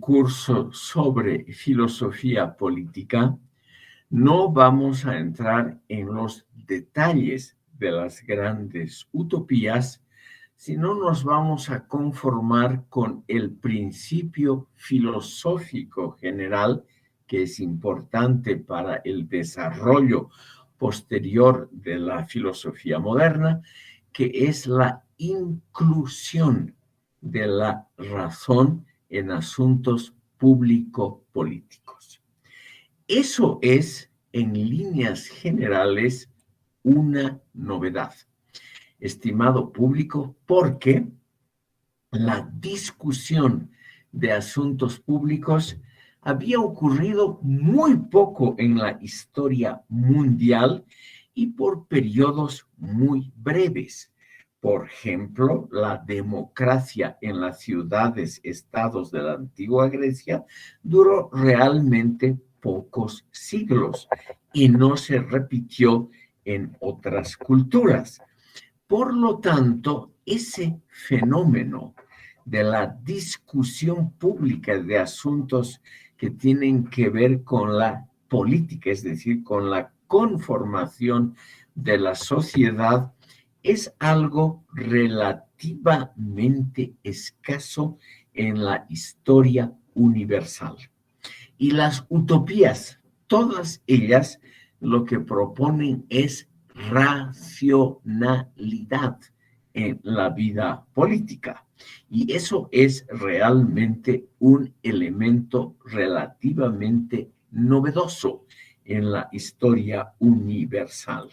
curso sobre filosofía política, no vamos a entrar en los detalles de las grandes utopías, sino nos vamos a conformar con el principio filosófico general que es importante para el desarrollo posterior de la filosofía moderna, que es la inclusión de la razón en asuntos público-políticos. Eso es, en líneas generales, una novedad, estimado público, porque la discusión de asuntos públicos había ocurrido muy poco en la historia mundial y por periodos muy breves. Por ejemplo, la democracia en las ciudades-estados de la antigua Grecia duró realmente pocos siglos y no se repitió en otras culturas. Por lo tanto, ese fenómeno de la discusión pública de asuntos que tienen que ver con la política, es decir, con la conformación de la sociedad, es algo relativamente escaso en la historia universal. Y las utopías, todas ellas, lo que proponen es racionalidad en la vida política. Y eso es realmente un elemento relativamente novedoso en la historia universal.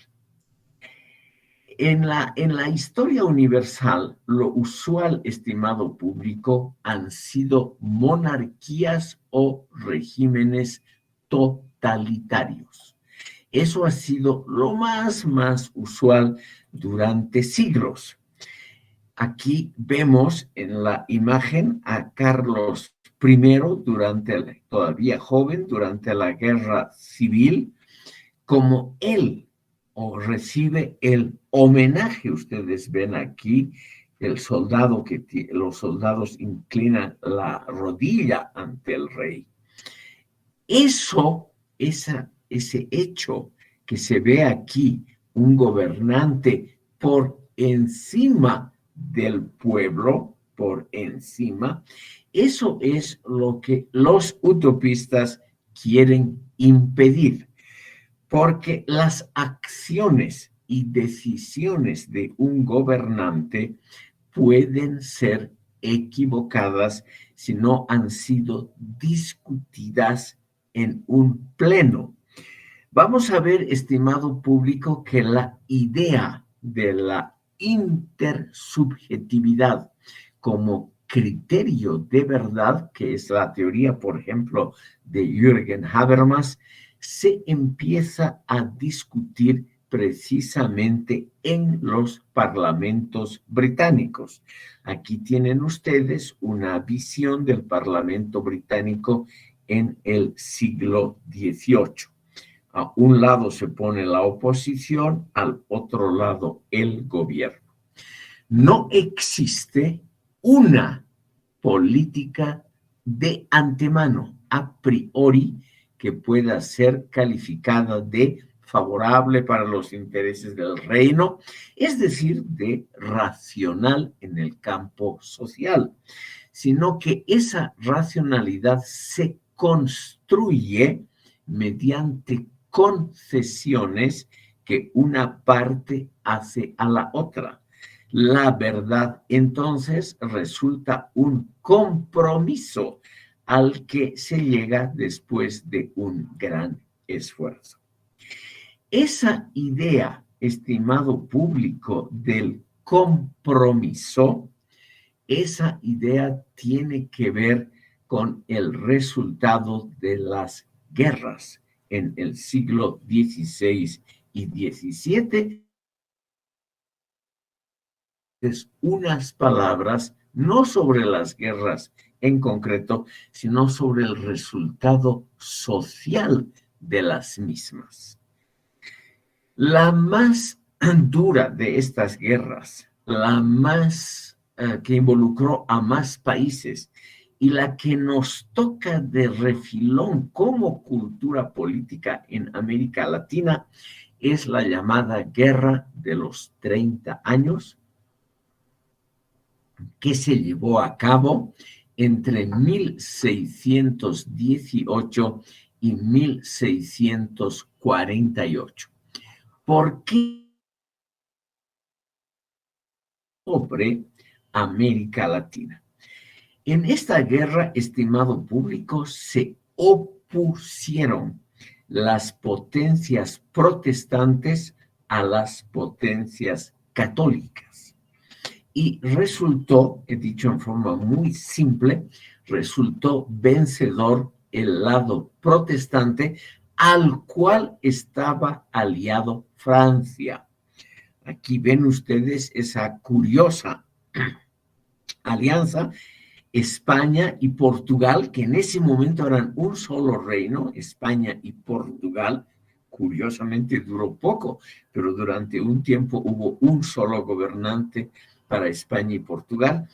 En la historia universal, lo usual, estimado público, han sido monarquías o regímenes totalitarios. Eso ha sido lo más usual durante siglos. Aquí vemos en la imagen a Carlos I, todavía joven, durante la Guerra Civil, como él recibe el homenaje. Ustedes ven aquí los soldados inclinan la rodilla ante el rey. Ese hecho que se ve aquí, un gobernante por encima del pueblo, por encima, eso es lo que los utopistas quieren impedir, porque las acciones y decisiones de un gobernante pueden ser equivocadas si no han sido discutidas en un pleno. Vamos a ver, estimado público, que la idea de la intersubjetividad como criterio de verdad, que es la teoría, por ejemplo, de Jürgen Habermas, se empieza a discutir precisamente en los parlamentos británicos. Aquí tienen ustedes una visión del Parlamento británico en el siglo XVIII. A un lado se pone la oposición, al otro lado el gobierno. No existe una política de antemano, a priori, que pueda ser calificada de favorable para los intereses del reino, es decir, de racional en el campo social, sino que esa racionalidad se construye mediante concesiones que una parte hace a la otra. La verdad, entonces, resulta un compromiso al que se llega después de un gran esfuerzo. Esa idea, estimado público, del compromiso, esa idea tiene que ver con el resultado de las guerras en el siglo XVI y XVII. Unas palabras, no sobre las guerras en concreto, sino sobre el resultado social de las mismas. La más dura de estas guerras, la más que involucró a más países y la que nos toca de refilón como cultura política en América Latina es la llamada Guerra de los 30 años, que se llevó a cabo entre 1618 y 1648. ¿Por qué sobre América Latina? En esta guerra, estimado público, se opusieron las potencias protestantes a las potencias católicas. Y resultó, he dicho en forma muy simple, resultó vencedor el lado protestante al cual estaba aliado Francia. Aquí ven ustedes esa curiosa alianza, España y Portugal, que en ese momento eran un solo reino, España y Portugal. Curiosamente duró poco, pero durante un tiempo hubo un solo gobernante para España y Portugal.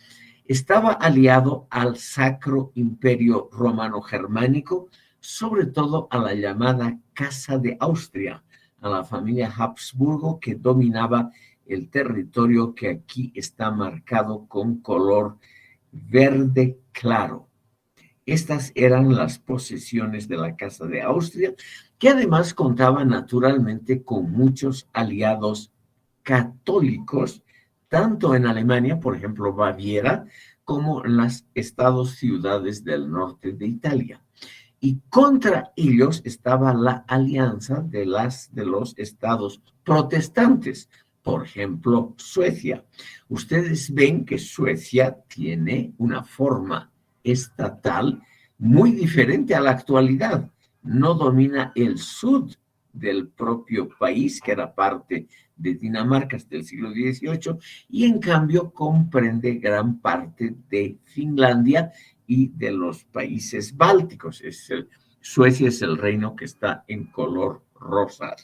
Estaba aliado al Sacro Imperio Romano Germánico, sobre todo a la llamada Casa de Austria, a la familia Habsburgo que dominaba el territorio que aquí está marcado con color verde claro. Estas eran las posesiones de la Casa de Austria, que además contaba naturalmente con muchos aliados católicos, tanto en Alemania, por ejemplo, Baviera, como en las estados-ciudades del norte de Italia. Y contra ellos estaba la alianza de los estados protestantes, por ejemplo, Suecia. Ustedes ven que Suecia tiene una forma estatal muy diferente a la actualidad. No domina el sur del propio país, que era parte de Dinamarca hasta el siglo XVIII, y en cambio comprende gran parte de Finlandia y de los países bálticos. Suecia es el reino que está en color rosa.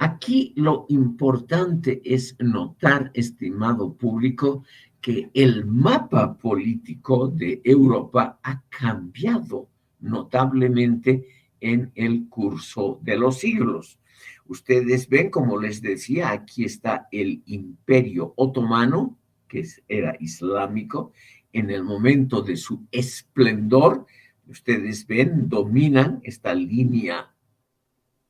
Aquí lo importante es notar, estimado público, que el mapa político de Europa ha cambiado notablemente en el curso de los siglos. Ustedes ven, como les decía, aquí está el Imperio Otomano, que era islámico, en el momento de su esplendor. Ustedes ven, dominan esta línea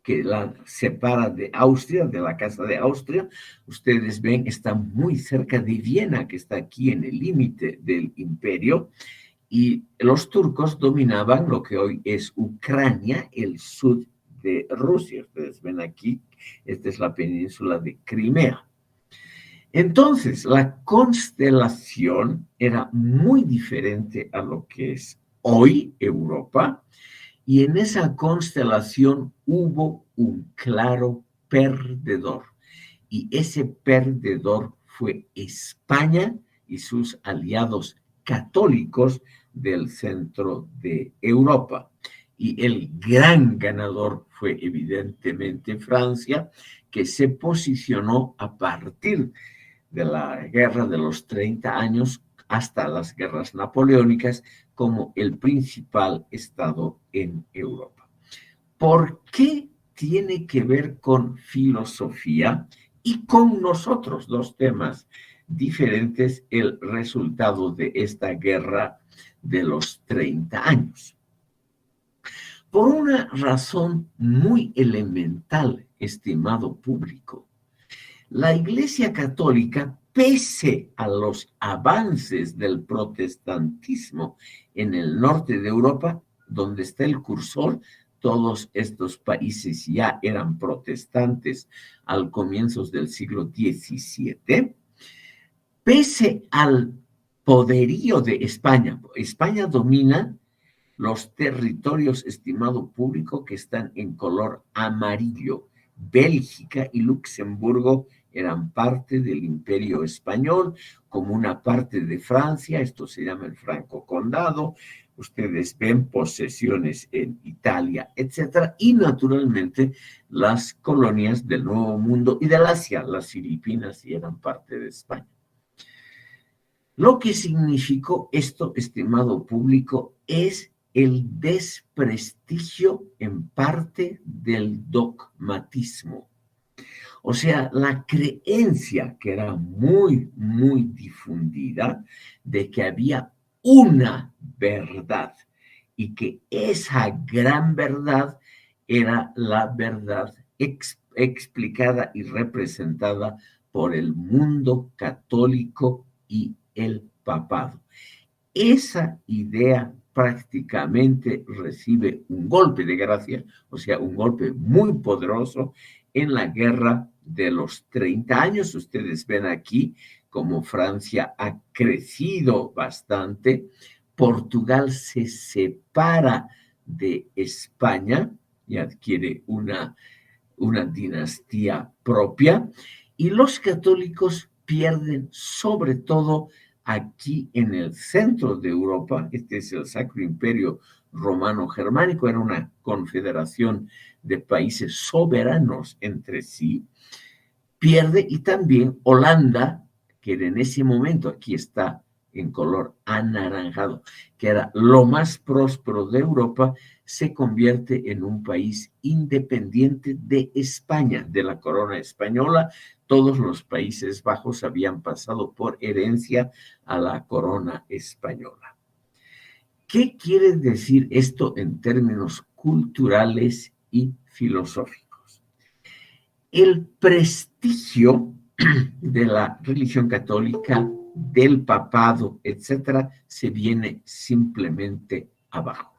que la separa de Austria, de la Casa de Austria. Ustedes ven, está muy cerca de Viena, que está aquí en el límite del imperio, y los turcos dominaban lo que hoy es Ucrania, el sur de Rusia. Ustedes ven aquí, esta es la península de Crimea. Entonces, la constelación era muy diferente a lo que es hoy Europa, y en esa constelación hubo un claro perdedor. Y ese perdedor fue España y sus aliados católicos del centro de Europa. Y el gran ganador fue evidentemente Francia, que se posicionó a partir de la Guerra de los 30 años hasta las guerras napoleónicas como el principal estado en Europa. ¿Por qué tiene que ver con filosofía y con nosotros, dos temas diferentes, el resultado de esta guerra de los 30 años? Por una razón muy elemental, estimado público. La Iglesia Católica, pese a los avances del protestantismo en el norte de Europa, donde está el cursor, todos estos países ya eran protestantes al comienzos del siglo XVII, pese al poderío de España. España domina los territorios, estimado público, que están en color amarillo. Bélgica y Luxemburgo eran parte del Imperio Español, como una parte de Francia, esto se llama el Franco Condado. Ustedes ven posesiones en Italia, etcétera, y naturalmente las colonias del Nuevo Mundo y del Asia, las Filipinas, y eran parte de España. Lo que significó esto, estimado público, es el desprestigio en parte del dogmatismo. O sea, la creencia que era muy, muy difundida de que había una verdad y que esa gran verdad era la verdad explicada y representada por el mundo católico y el papado. Esa idea prácticamente recibe un golpe de gracia, o sea, un golpe muy poderoso en la guerra de los 30 años. Ustedes ven aquí cómo Francia ha crecido bastante. Portugal se separa de España y adquiere una dinastía propia, y los católicos pierden sobre todo aquí en el centro de Europa. Este es el Sacro Imperio Romano Germánico, era una confederación de países soberanos entre sí. Pierde, y también Holanda, que en ese momento, aquí está en color anaranjado, que era lo más próspero de Europa, se convierte en un país independiente de España, de la corona española. Todos los Países Bajos habían pasado por herencia a la corona española. ¿Qué quiere decir esto en términos culturales y filosóficos? El prestigio de la religión católica, del papado, etcétera, se viene simplemente abajo.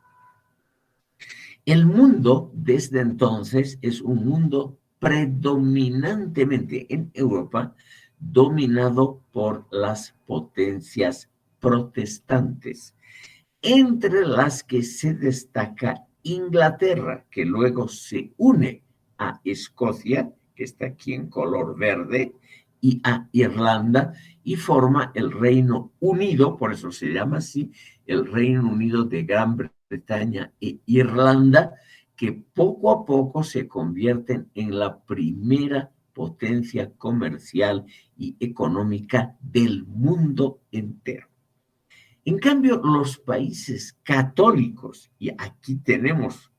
El mundo desde entonces es un mundo predominantemente en Europa dominado por las potencias protestantes, entre las que se destaca Inglaterra, que luego se une a Escocia, que está aquí en color verde, y a Irlanda, y forma el Reino Unido, por eso se llama así, el Reino Unido de Gran Bretaña e Irlanda, que poco a poco se convierten en la primera potencia comercial y económica del mundo entero. En cambio, los países católicos, y aquí tenemos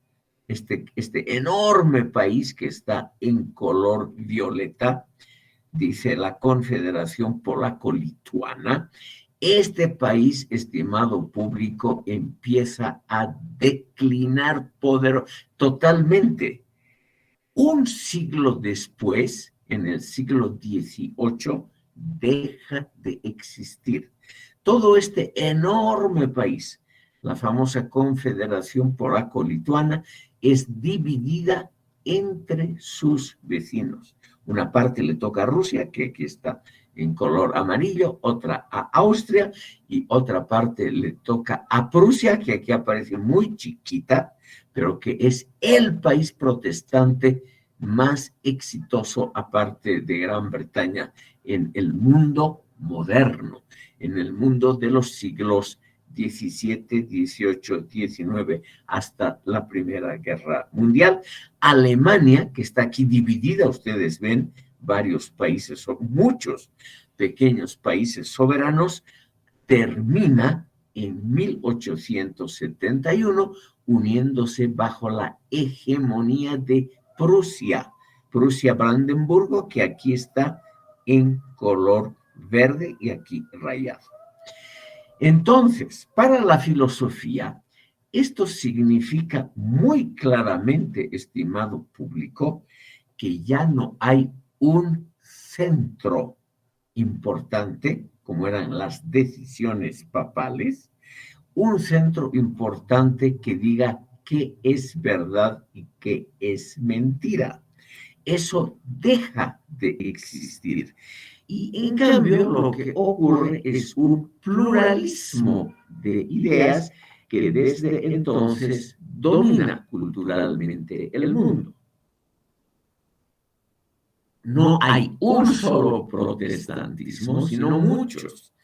este enorme país que está en color violeta, dice la Confederación Polaco-Lituana, este país, estimado público, empieza a declinar totalmente. Un siglo después, en el siglo XVIII, deja de existir. Todo este enorme país, la famosa Confederación Polaco-Lituana, es dividida entre sus vecinos. Una parte le toca a Rusia, que aquí está en color amarillo, otra a Austria, y otra parte le toca a Prusia, que aquí aparece muy chiquita, pero que es el país protestante más exitoso, aparte de Gran Bretaña, en el mundo moderno, en el mundo de los siglos XVII, XVIII, XIX, hasta la Primera Guerra Mundial. Alemania, que está aquí dividida, ustedes ven, varios países, o muchos pequeños países soberanos, termina en 1871 uniéndose bajo la hegemonía de Prusia, Prusia-Brandenburgo, que aquí está en color verde y aquí rayado. Entonces, para la filosofía, esto significa muy claramente, estimado público, que ya no hay un centro importante, como eran las decisiones papales, un centro importante que diga qué es verdad y qué es mentira. Eso deja de existir. Y en cambio lo que ocurre es un pluralismo de ideas que desde entonces domina culturalmente el mundo. No hay un solo protestantismo, sino muchos.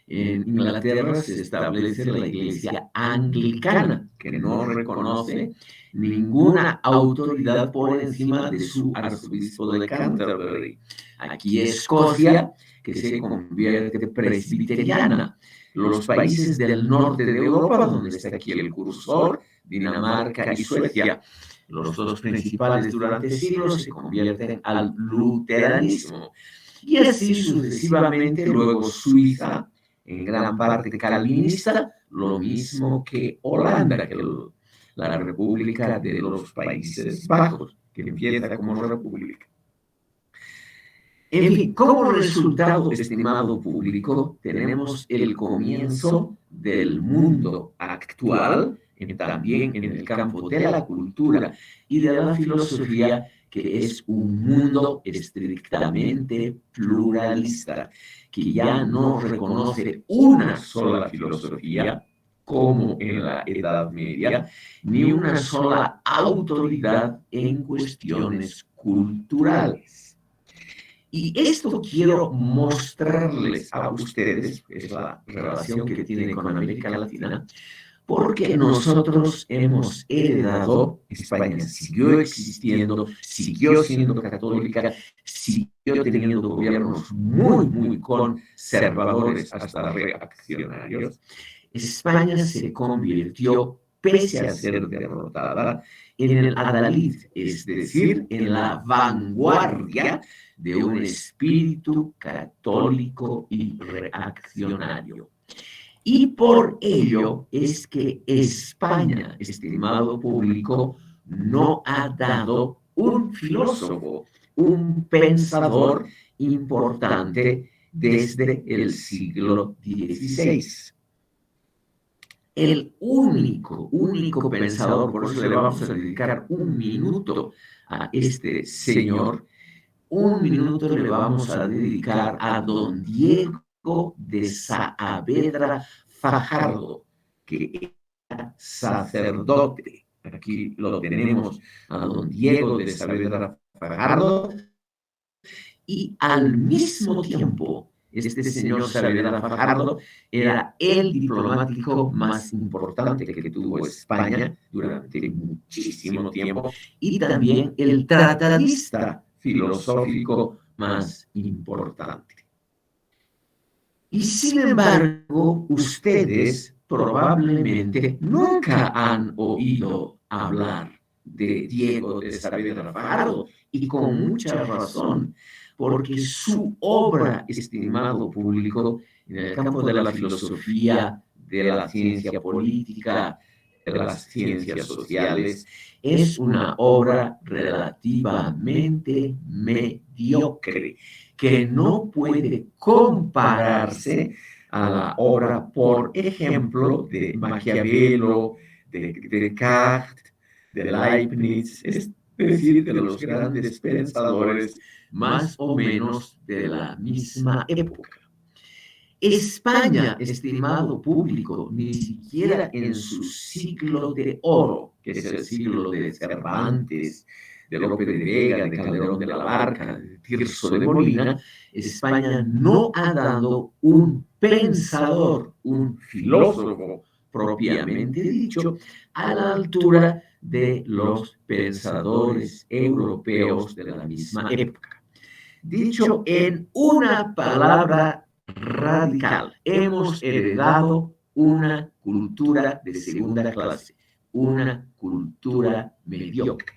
En Inglaterra se establece la iglesia anglicana, que no reconoce ninguna autoridad por encima de su arzobispo de Canterbury. Aquí Escocia que se convierte presbiteriana. Los países del norte de Europa, donde está aquí el cursor, Dinamarca y Suecia, los dos principales durante siglos, se convierten al luteranismo. Y así sucesivamente, luego Suiza, en gran parte calvinista, lo mismo que Holanda, que la República de los Países Bajos, que empieza como república. En fin, como resultado, estimado público, tenemos el comienzo del mundo actual, también en el campo de la cultura y de la filosofía, que es un mundo estrictamente pluralista, que ya no reconoce una sola filosofía, como en la Edad Media, ni una sola autoridad en cuestiones culturales. Y esto quiero mostrarles a ustedes, es la relación que tiene con América Latina, porque nosotros hemos heredado, España siguió existiendo, siguió siendo católica, siguió teniendo gobiernos muy conservadores hasta reaccionarios. España se convirtió, pese a ser derrotada, en el adalid, es decir, en la vanguardia de un espíritu católico y reaccionario. Y por ello es que España, estimado público, no ha dado un filósofo, un pensador importante desde el siglo XVI. El único pensador, por eso le vamos a dedicar un minuto a este señor, un minuto le vamos a dedicar a don Diego de Saavedra Fajardo, que era sacerdote. Aquí lo tenemos a don Diego de Saavedra Fajardo, y al mismo tiempo, este señor Saavedra Fajardo era el diplomático más importante que tuvo España durante muchísimo tiempo y también el tratadista filosófico más importante. Y sin embargo, ustedes probablemente nunca han oído hablar de Diego de Saavedra Fajardo, y con mucha razón, porque su obra, estimado público, en el campo de la filosofía, de la ciencia política, de las ciencias sociales, es una obra relativamente mediocre, que no puede compararse a la obra, por ejemplo, de Maquiavelo, de Descartes, de Leibniz, es decir, de los grandes pensadores más o menos de la misma época. España, estimado público, ni siquiera en su siglo de oro, que es el siglo de Cervantes, de Lope de Vega, de Calderón de la Barca, de Tirso de Molina, España no ha dado un pensador, un filósofo propiamente dicho, a la altura de los pensadores europeos de la misma época. Dicho en una palabra radical, hemos heredado una cultura de segunda clase, una cultura mediocre,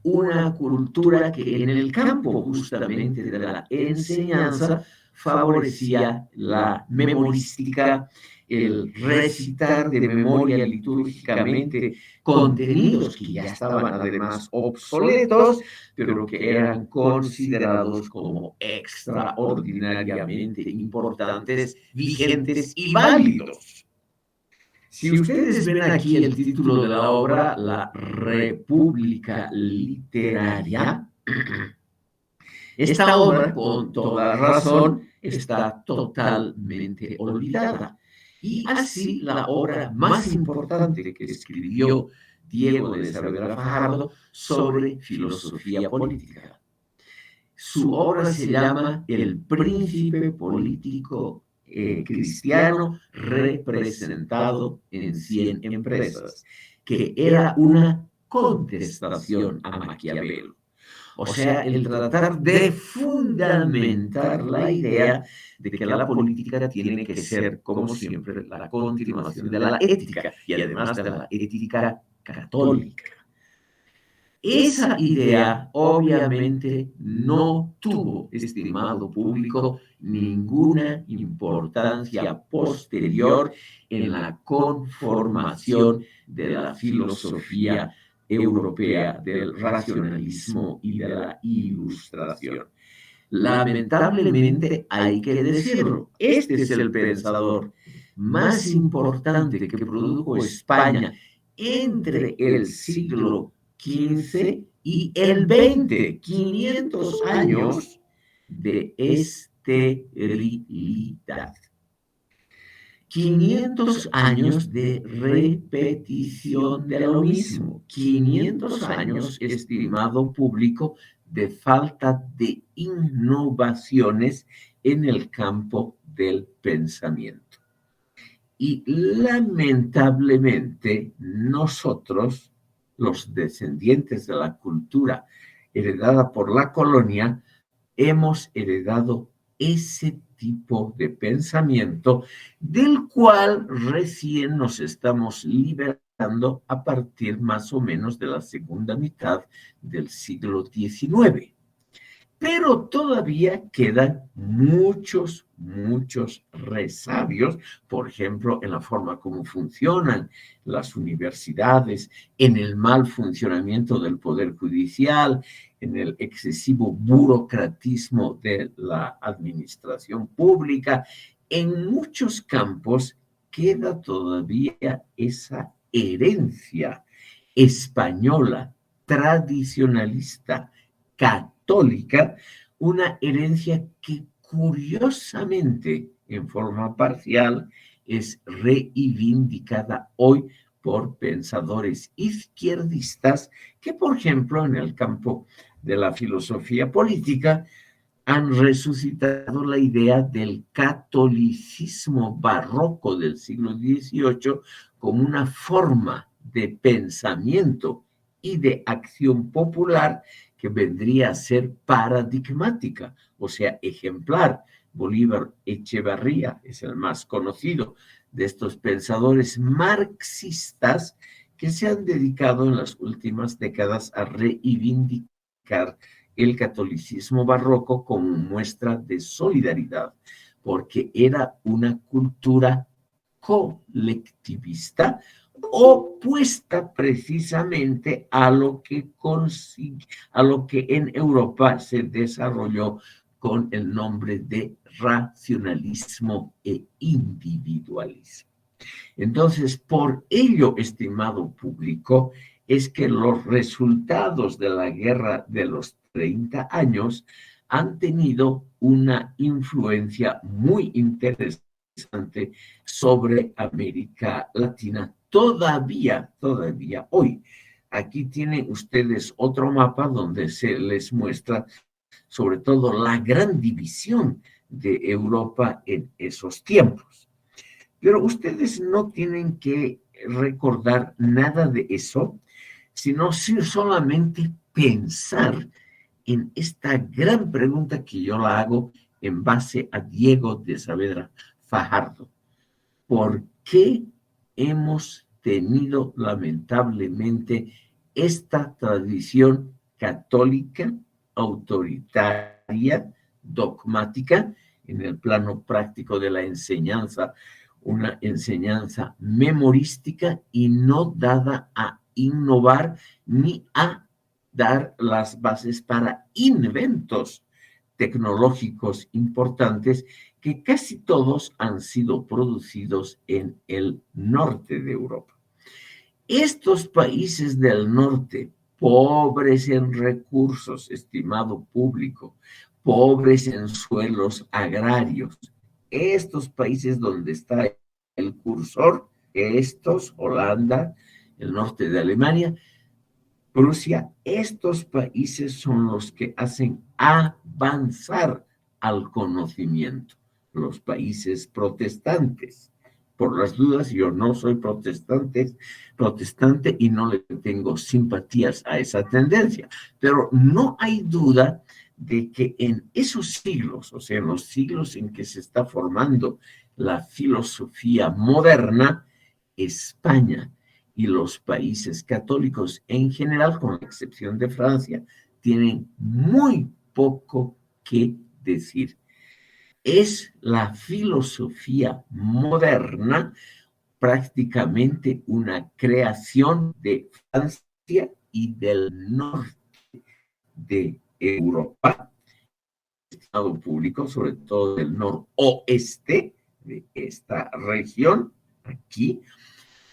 una cultura que en el campo justamente de la enseñanza favorecía la memorística, el recitar de memoria litúrgicamente contenidos que ya estaban además obsoletos, pero que eran considerados como extraordinariamente importantes, vigentes y válidos. Si ustedes ven aquí el título de la obra, La República Literaria, esta obra, con toda razón, está totalmente olvidada. Y así la obra más importante que escribió Diego de Saavedra Fajardo sobre filosofía política. Su obra se llama El Príncipe Político Cristiano representado en 100 empresas, que era una contestación a Maquiavelo. O sea, el tratar de fundamentar la idea de que la política tiene que ser, como siempre, la continuación de la ética y además de la ética católica. Esa idea obviamente no tuvo, estimado público, ninguna importancia posterior en la conformación de la filosofía europea del racionalismo y de la ilustración. Lamentablemente hay que decirlo, este es el pensador más importante que produjo España entre el siglo XV y el XX, 500 años de esterilidad. 500 años de repetición de lo mismo, 500 años, estimado público, de falta de innovaciones en el campo del pensamiento. Y lamentablemente nosotros, los descendientes de la cultura heredada por la colonia, hemos heredado ese tipo de pensamiento del cual recién nos estamos liberando a partir más o menos de la segunda mitad del siglo XIX. Pero todavía quedan muchos resabios, por ejemplo, en la forma como funcionan las universidades, en el mal funcionamiento del poder judicial, en el excesivo burocratismo de la administración pública. En muchos campos queda todavía esa herencia española, tradicionalista, católica, una herencia que curiosamente, en forma parcial, es reivindicada hoy por pensadores izquierdistas que, por ejemplo, en el campo de la filosofía política, han resucitado la idea del catolicismo barroco del siglo XVIII como una forma de pensamiento y de acción popular que vendría a ser paradigmática, o sea, ejemplar. Bolívar Echevarría es el más conocido de estos pensadores marxistas que se han dedicado en las últimas décadas a reivindicar el catolicismo barroco como muestra de solidaridad, porque era una cultura colectivista opuesta precisamente a lo que en Europa se desarrolló con el nombre de racionalismo e individualismo. Entonces, por ello, estimado público, es que los resultados de la guerra de los 30 años han tenido una influencia muy interesante sobre América Latina. Todavía hoy. Aquí tienen ustedes otro mapa donde se les muestra sobre todo la gran división de Europa en esos tiempos. Pero ustedes no tienen que recordar nada de eso, sino solamente pensar en esta gran pregunta que yo la hago en base a Diego de Saavedra Fajardo. ¿Por qué hemos tenido lamentablemente esta tradición católica, autoritaria, dogmática, en el plano práctico de la enseñanza, una enseñanza memorística y no dada a innovar ni a dar las bases para inventos tecnológicos importantes que casi todos han sido producidos en el norte de Europa? Estos países del norte, pobres en recursos, estimado público, pobres en suelos agrarios, estos países donde está el cursor, estos, Holanda, el norte de Alemania, Prusia, estos países son los que hacen avanzar al conocimiento, los países protestantes. Por las dudas, yo no soy protestante y no le tengo simpatías a esa tendencia, pero no hay duda de que en esos siglos, o sea, en los siglos en que se está formando la filosofía moderna, España y los países católicos en general, con la excepción de Francia, tienen muy poco que decir. Es la filosofía moderna prácticamente una creación de Francia y del norte de Europa, Estado público, sobre todo del noroeste de esta región, aquí,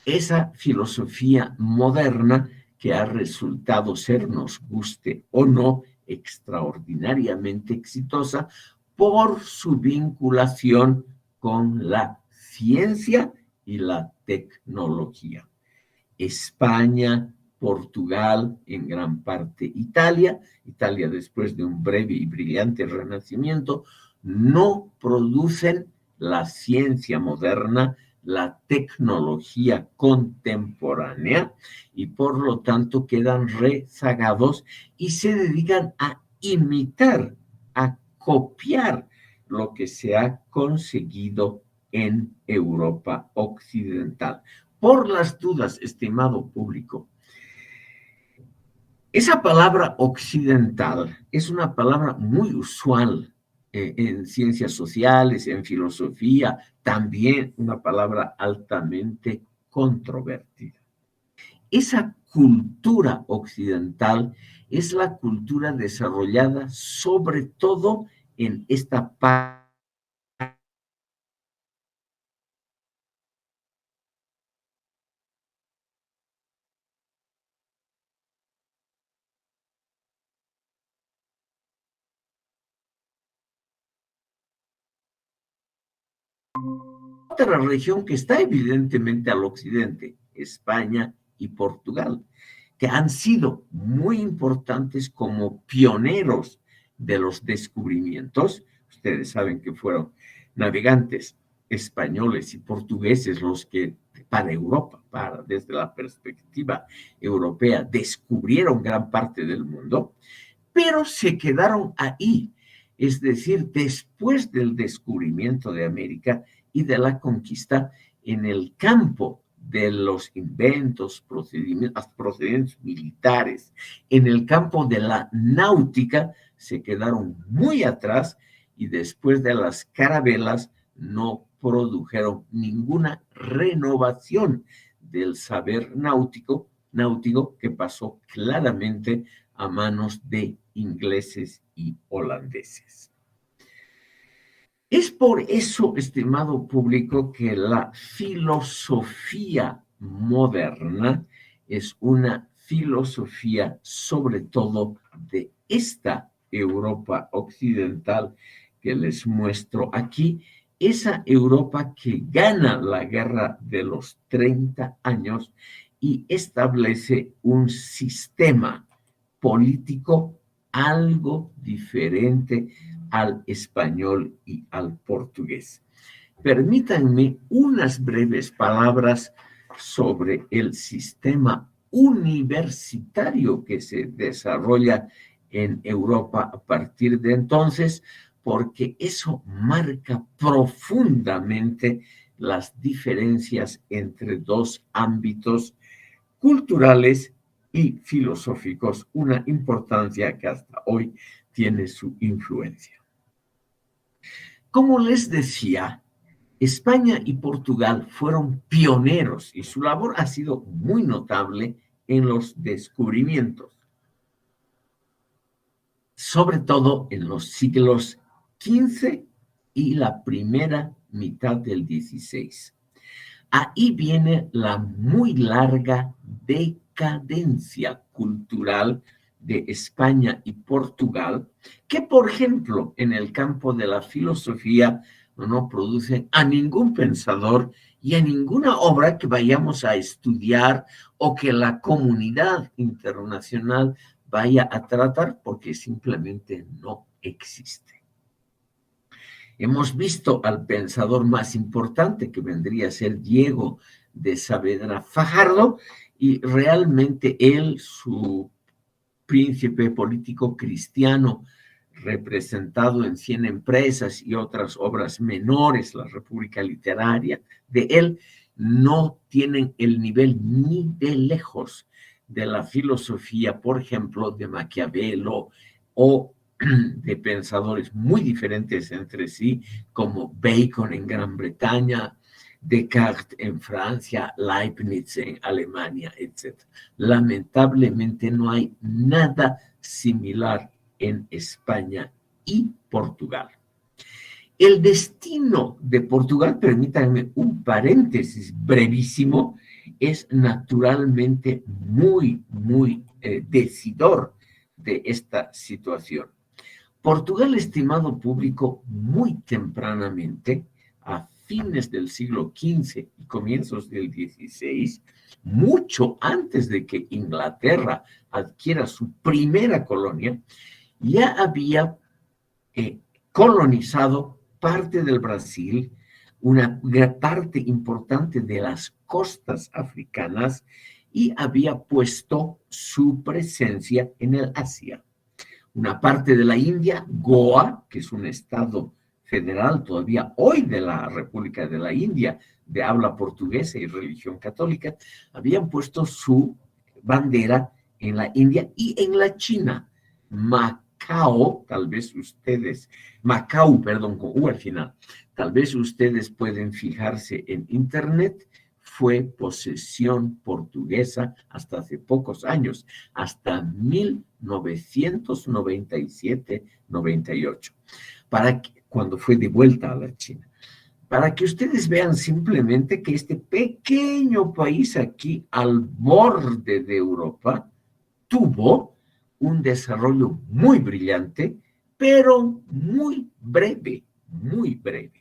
esa filosofía moderna que ha resultado ser, nos guste o no, extraordinariamente exitosa por su vinculación con la ciencia y la tecnología. España, Portugal, en gran parte Italia, Italia después de un breve y brillante renacimiento, no producen la ciencia moderna, la tecnología contemporánea y por lo tanto quedan rezagados y se dedican a imitar, a copiar lo que se ha conseguido en Europa Occidental. Por las dudas, estimado público, esa palabra occidental es una palabra muy usual en ciencias sociales, en filosofía, también una palabra altamente controvertida. Esa cultura occidental es la cultura desarrollada sobre todo en esta parte otra región que está evidentemente al occidente, España y Portugal, que han sido muy importantes como pioneros de los descubrimientos. Ustedes saben que fueron navegantes españoles y portugueses los que para Europa, desde la perspectiva europea, descubrieron gran parte del mundo, pero se quedaron ahí. Es decir, después del descubrimiento de América y de la conquista, en el campo de los inventos, procedimientos militares, en el campo de la náutica, se quedaron muy atrás y después de las carabelas no produjeron ninguna renovación del saber náutico que pasó claramente a manos de ingleses y holandeses. Es por eso, estimado público, que la filosofía moderna es una filosofía sobre todo de esta Europa occidental que les muestro aquí, esa Europa que gana la guerra de los 30 años y establece un sistema político algo diferente al español y al portugués. Permítanme unas breves palabras sobre el sistema universitario que se desarrolla en Europa a partir de entonces, porque eso marca profundamente las diferencias entre dos ámbitos culturales y filosóficos, una importancia que hasta hoy tiene su influencia. Como les decía, España y Portugal fueron pioneros y su labor ha sido muy notable en los descubrimientos, sobre todo en los siglos XV y la primera mitad del XVI. Ahí viene la muy larga decadencia cultural de España y Portugal, que por ejemplo en el campo de la filosofía no producen a ningún pensador y a ninguna obra que vayamos a estudiar o que la comunidad internacional vaya a tratar porque simplemente no existe. Hemos visto al pensador más importante, que vendría a ser Diego de Saavedra Fajardo, y realmente él, su príncipe político cristiano, representado en 100 empresas y otras obras menores, la República Literaria de él, no tienen el nivel ni de lejos de la filosofía, por ejemplo, de Maquiavelo o de pensadores muy diferentes entre sí, como Bacon en Gran Bretaña, Descartes en Francia, Leibniz en Alemania, etc. Lamentablemente no hay nada similar en España y Portugal. El destino de Portugal, permítanme un paréntesis brevísimo, es naturalmente muy decidor de esta situación. Portugal, estimado público, muy tempranamente, a fines del siglo XV y comienzos del XVI, mucho antes de que Inglaterra adquiera su primera colonia, ya había colonizado parte del Brasil, una parte importante de las costas africanas, y había puesto su presencia en el Asia. Una parte de la India, Goa, que es un estado federal todavía hoy de la República de la India, de habla portuguesa y religión católica, habían puesto su bandera en la India y en la China. Macao, tal vez ustedes, Macao, perdón, con U al final, tal vez ustedes pueden fijarse en internet, fue posesión portuguesa hasta hace pocos años, hasta 1997-98, cuando fue devuelta a la China. Para que ustedes vean simplemente que este pequeño país aquí al borde de Europa tuvo un desarrollo muy brillante, pero muy breve, muy breve.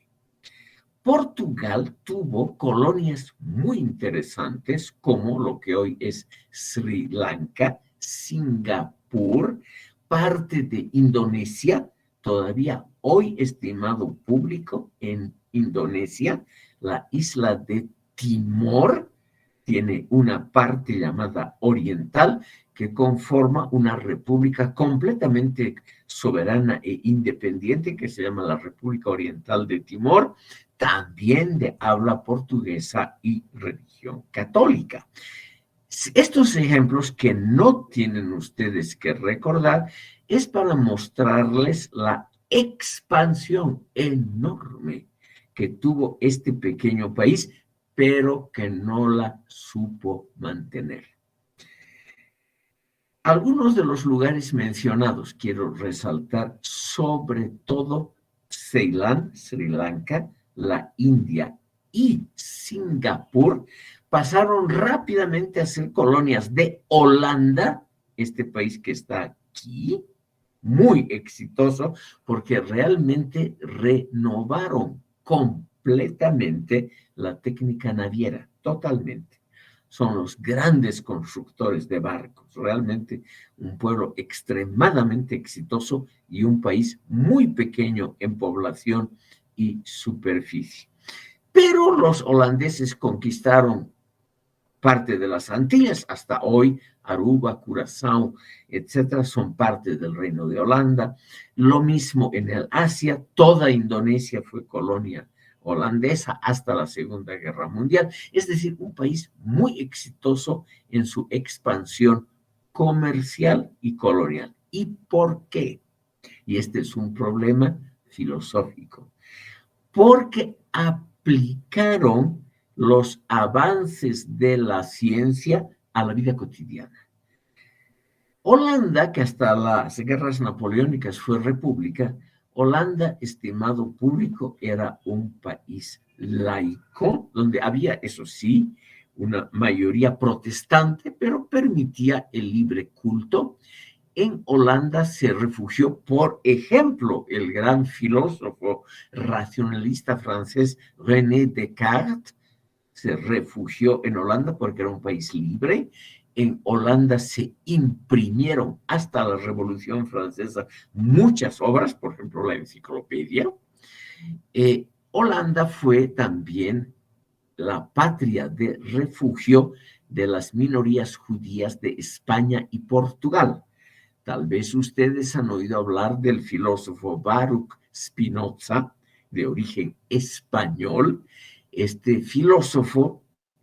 Portugal tuvo colonias muy interesantes, como lo que hoy es Sri Lanka, Singapur, parte de Indonesia, todavía hoy, estimado público, en Indonesia, la isla de Timor tiene una parte llamada oriental que conforma una república completamente soberana e independiente que se llama la República Oriental de Timor, también de habla portuguesa y religión católica. Estos ejemplos que no tienen ustedes que recordar es para mostrarles la expansión enorme que tuvo este pequeño país, pero que no la supo mantener. Algunos de los lugares mencionados quiero resaltar, sobre todo Ceilán, Sri Lanka, la India y Singapur, pasaron rápidamente a ser colonias de Holanda, este país que está aquí, muy exitoso, porque realmente renovaron completamente la técnica naviera, totalmente. Son los grandes constructores de barcos, realmente un pueblo extremadamente exitoso y un país muy pequeño en población y superficie. Pero los holandeses conquistaron parte de las Antillas, hasta hoy Aruba, Curazao, etcétera, son parte del Reino de Holanda. Lo mismo en el Asia, toda Indonesia fue colonia holandesa hasta la Segunda Guerra Mundial, es decir, un país muy exitoso en su expansión comercial y colonial. ¿Y por qué? Y este es un problema filosófico. Porque aplicaron los avances de la ciencia a la vida cotidiana. Holanda, que hasta las guerras napoleónicas fue república, Holanda, estimado público, era un país laico, donde había, eso sí, una mayoría protestante, pero permitía el libre culto. En Holanda se refugió, por ejemplo, el gran filósofo racionalista francés René Descartes, se refugió en Holanda porque era un país libre. En Holanda se imprimieron hasta la Revolución Francesa muchas obras, por ejemplo, la enciclopedia. Holanda fue también la patria de refugio de las minorías judías de España y Portugal. Tal vez ustedes han oído hablar del filósofo Baruch Spinoza, de origen español. Este filósofo,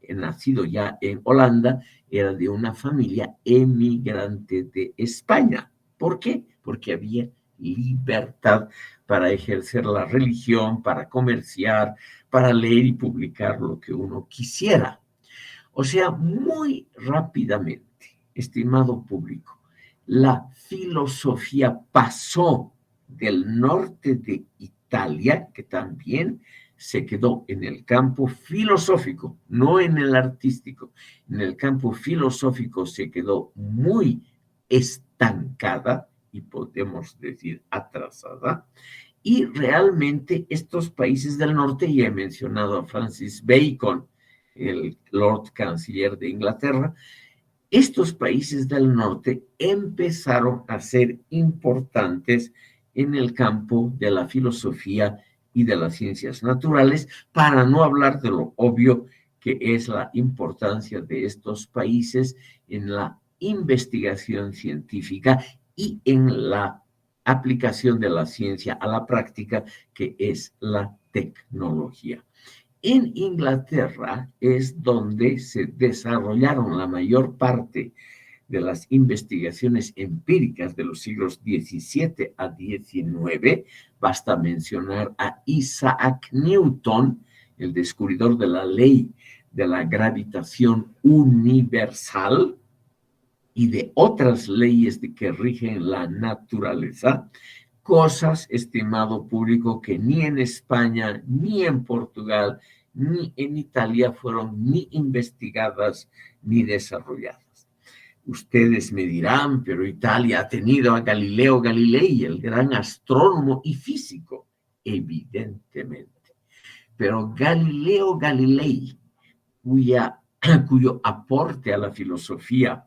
nacido ya en Holanda, era de una familia emigrante de España. ¿Por qué? Porque había libertad para ejercer la religión, para comerciar, para leer y publicar lo que uno quisiera. O sea, muy rápidamente, estimado público, la filosofía pasó del norte de Italia, que también se quedó en el campo filosófico, no en el artístico. En el campo filosófico se quedó muy estancada y podemos decir atrasada. Y realmente estos países del norte, y he mencionado a Francis Bacon, el Lord Canciller de Inglaterra, estos países del norte empezaron a ser importantes en el campo de la filosofía y de las ciencias naturales, para no hablar de lo obvio que es la importancia de estos países en la investigación científica y en la aplicación de la ciencia a la práctica, que es la tecnología. En Inglaterra es donde se desarrollaron la mayor parte de las investigaciones empíricas de los siglos XVII a XIX. Basta mencionar a Isaac Newton, el descubridor de la ley de la gravitación universal y de otras leyes que rigen la naturaleza. Cosas, estimado público, que ni en España, ni en Portugal, ni en Italia fueron ni investigadas ni desarrolladas. Ustedes me dirán, pero Italia ha tenido a Galileo Galilei, el gran astrónomo y físico, evidentemente. Pero Galileo Galilei, cuyo aporte a la filosofía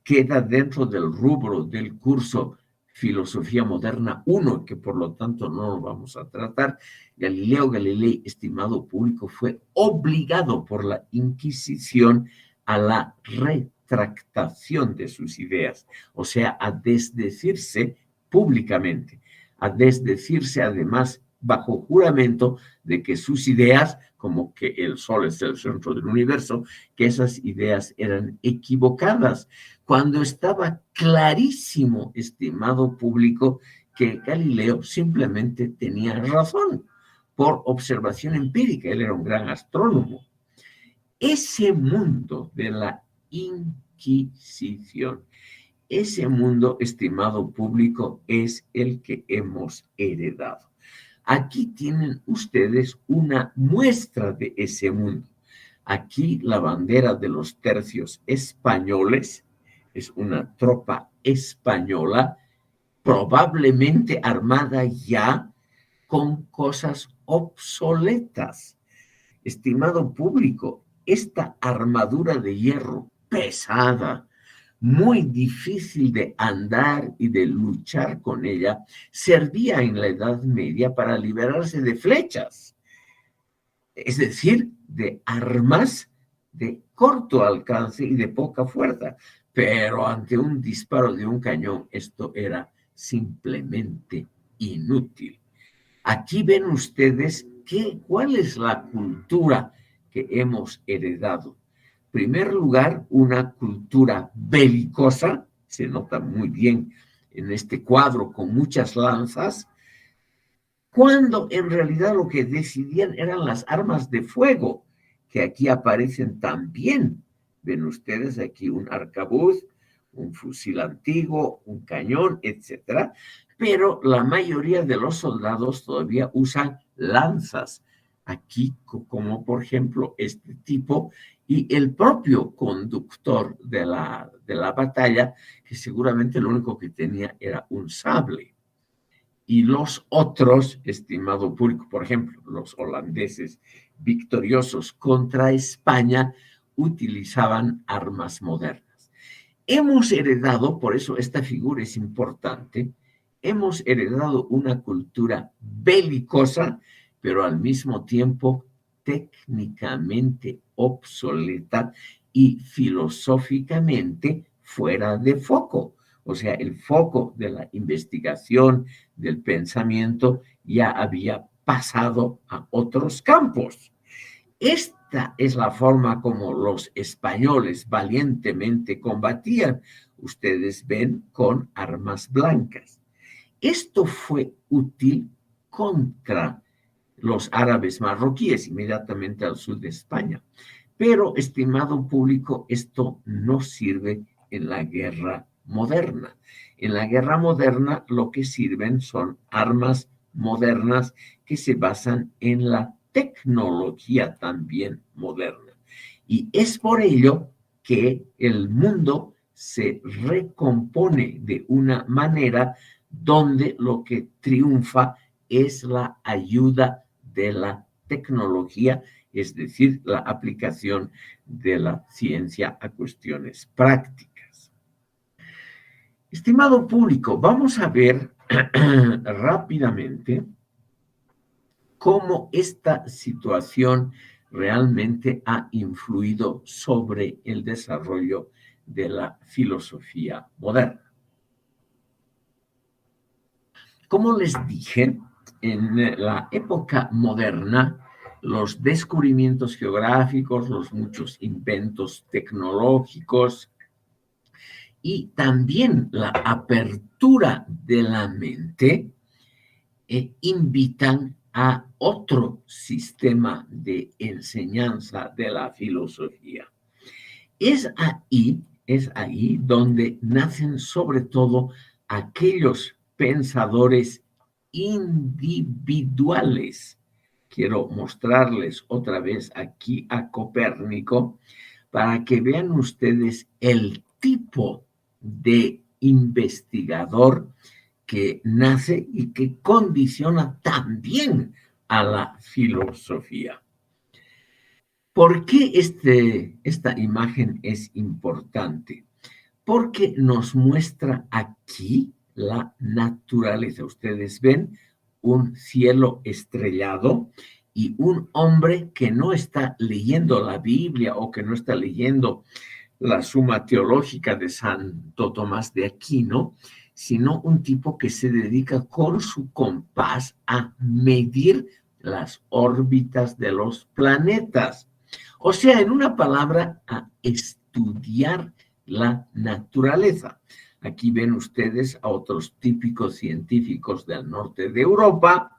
queda dentro del rubro del curso Filosofía Moderna 1, que por lo tanto no lo vamos a tratar. Galileo Galilei, estimado público, fue obligado por la Inquisición a la retractación de sus ideas, o sea, a desdecirse públicamente, a desdecirse además bajo juramento de que sus ideas, como que el Sol es el centro del universo, que esas ideas eran equivocadas, cuando estaba clarísimo, estimado público, que Galileo simplemente tenía razón por observación empírica. Él era un gran astrónomo. Ese mundo de la Inquisición, ese mundo, estimado público, es el que hemos heredado. Aquí tienen ustedes una muestra de ese mundo. Aquí la bandera de los tercios españoles es una tropa española, probablemente armada ya con cosas obsoletas. Estimado público, esta armadura de hierro pesada, muy difícil de andar y de luchar con ella, servía en la Edad Media para liberarse de flechas, es decir, de armas de corto alcance y de poca fuerza. Pero ante un disparo de un cañón, esto era simplemente inútil. Aquí ven ustedes cuál es la cultura que hemos heredado. En primer lugar, una cultura belicosa, se nota muy bien en este cuadro con muchas lanzas, cuando en realidad lo que decidían eran las armas de fuego, que aquí aparecen también. Ven ustedes aquí un arcabuz, un fusil antiguo, un cañón, etcétera, pero la mayoría de los soldados todavía usan lanzas, aquí como por ejemplo este tipo, y el propio conductor de la batalla, que seguramente lo único que tenía era un sable. Y los otros, estimado público, por ejemplo, los holandeses victoriosos contra España, utilizaban armas modernas. Hemos heredado, por eso esta figura es importante, hemos heredado una cultura belicosa, pero al mismo tiempo técnicamente obsoleta y filosóficamente fuera de foco. O sea, el foco de la investigación, del pensamiento, ya había pasado a otros campos. Esta es la forma como los españoles valientemente combatían. Ustedes ven con armas blancas. Esto fue útil contra los árabes marroquíes, inmediatamente al sur de España. Pero, estimado público, esto no sirve en la guerra moderna. En la guerra moderna lo que sirven son armas modernas que se basan en la tecnología también moderna. Y es por ello que el mundo se recompone de una manera donde lo que triunfa es la ayuda de la tecnología, es decir, la aplicación de la ciencia a cuestiones prácticas. Estimado público, vamos a ver rápidamente cómo esta situación realmente ha influido sobre el desarrollo de la filosofía moderna. Como les dije, en la época moderna, los descubrimientos geográficos, los muchos inventos tecnológicos y también la apertura de la mente invitan a otro sistema de enseñanza de la filosofía. Es ahí donde nacen sobre todo aquellos pensadores individuales. Quiero mostrarles otra vez aquí a Copérnico para que vean ustedes el tipo de investigador que nace y que condiciona también a la filosofía. ¿Por qué esta imagen es importante? Porque nos muestra aquí la naturaleza. Ustedes ven un cielo estrellado y un hombre que no está leyendo la Biblia o que no está leyendo la Suma Teológica de Santo Tomás de Aquino, sino un tipo que se dedica con su compás a medir las órbitas de los planetas. O sea, en una palabra, a estudiar la naturaleza. Aquí ven ustedes a otros típicos científicos del norte de Europa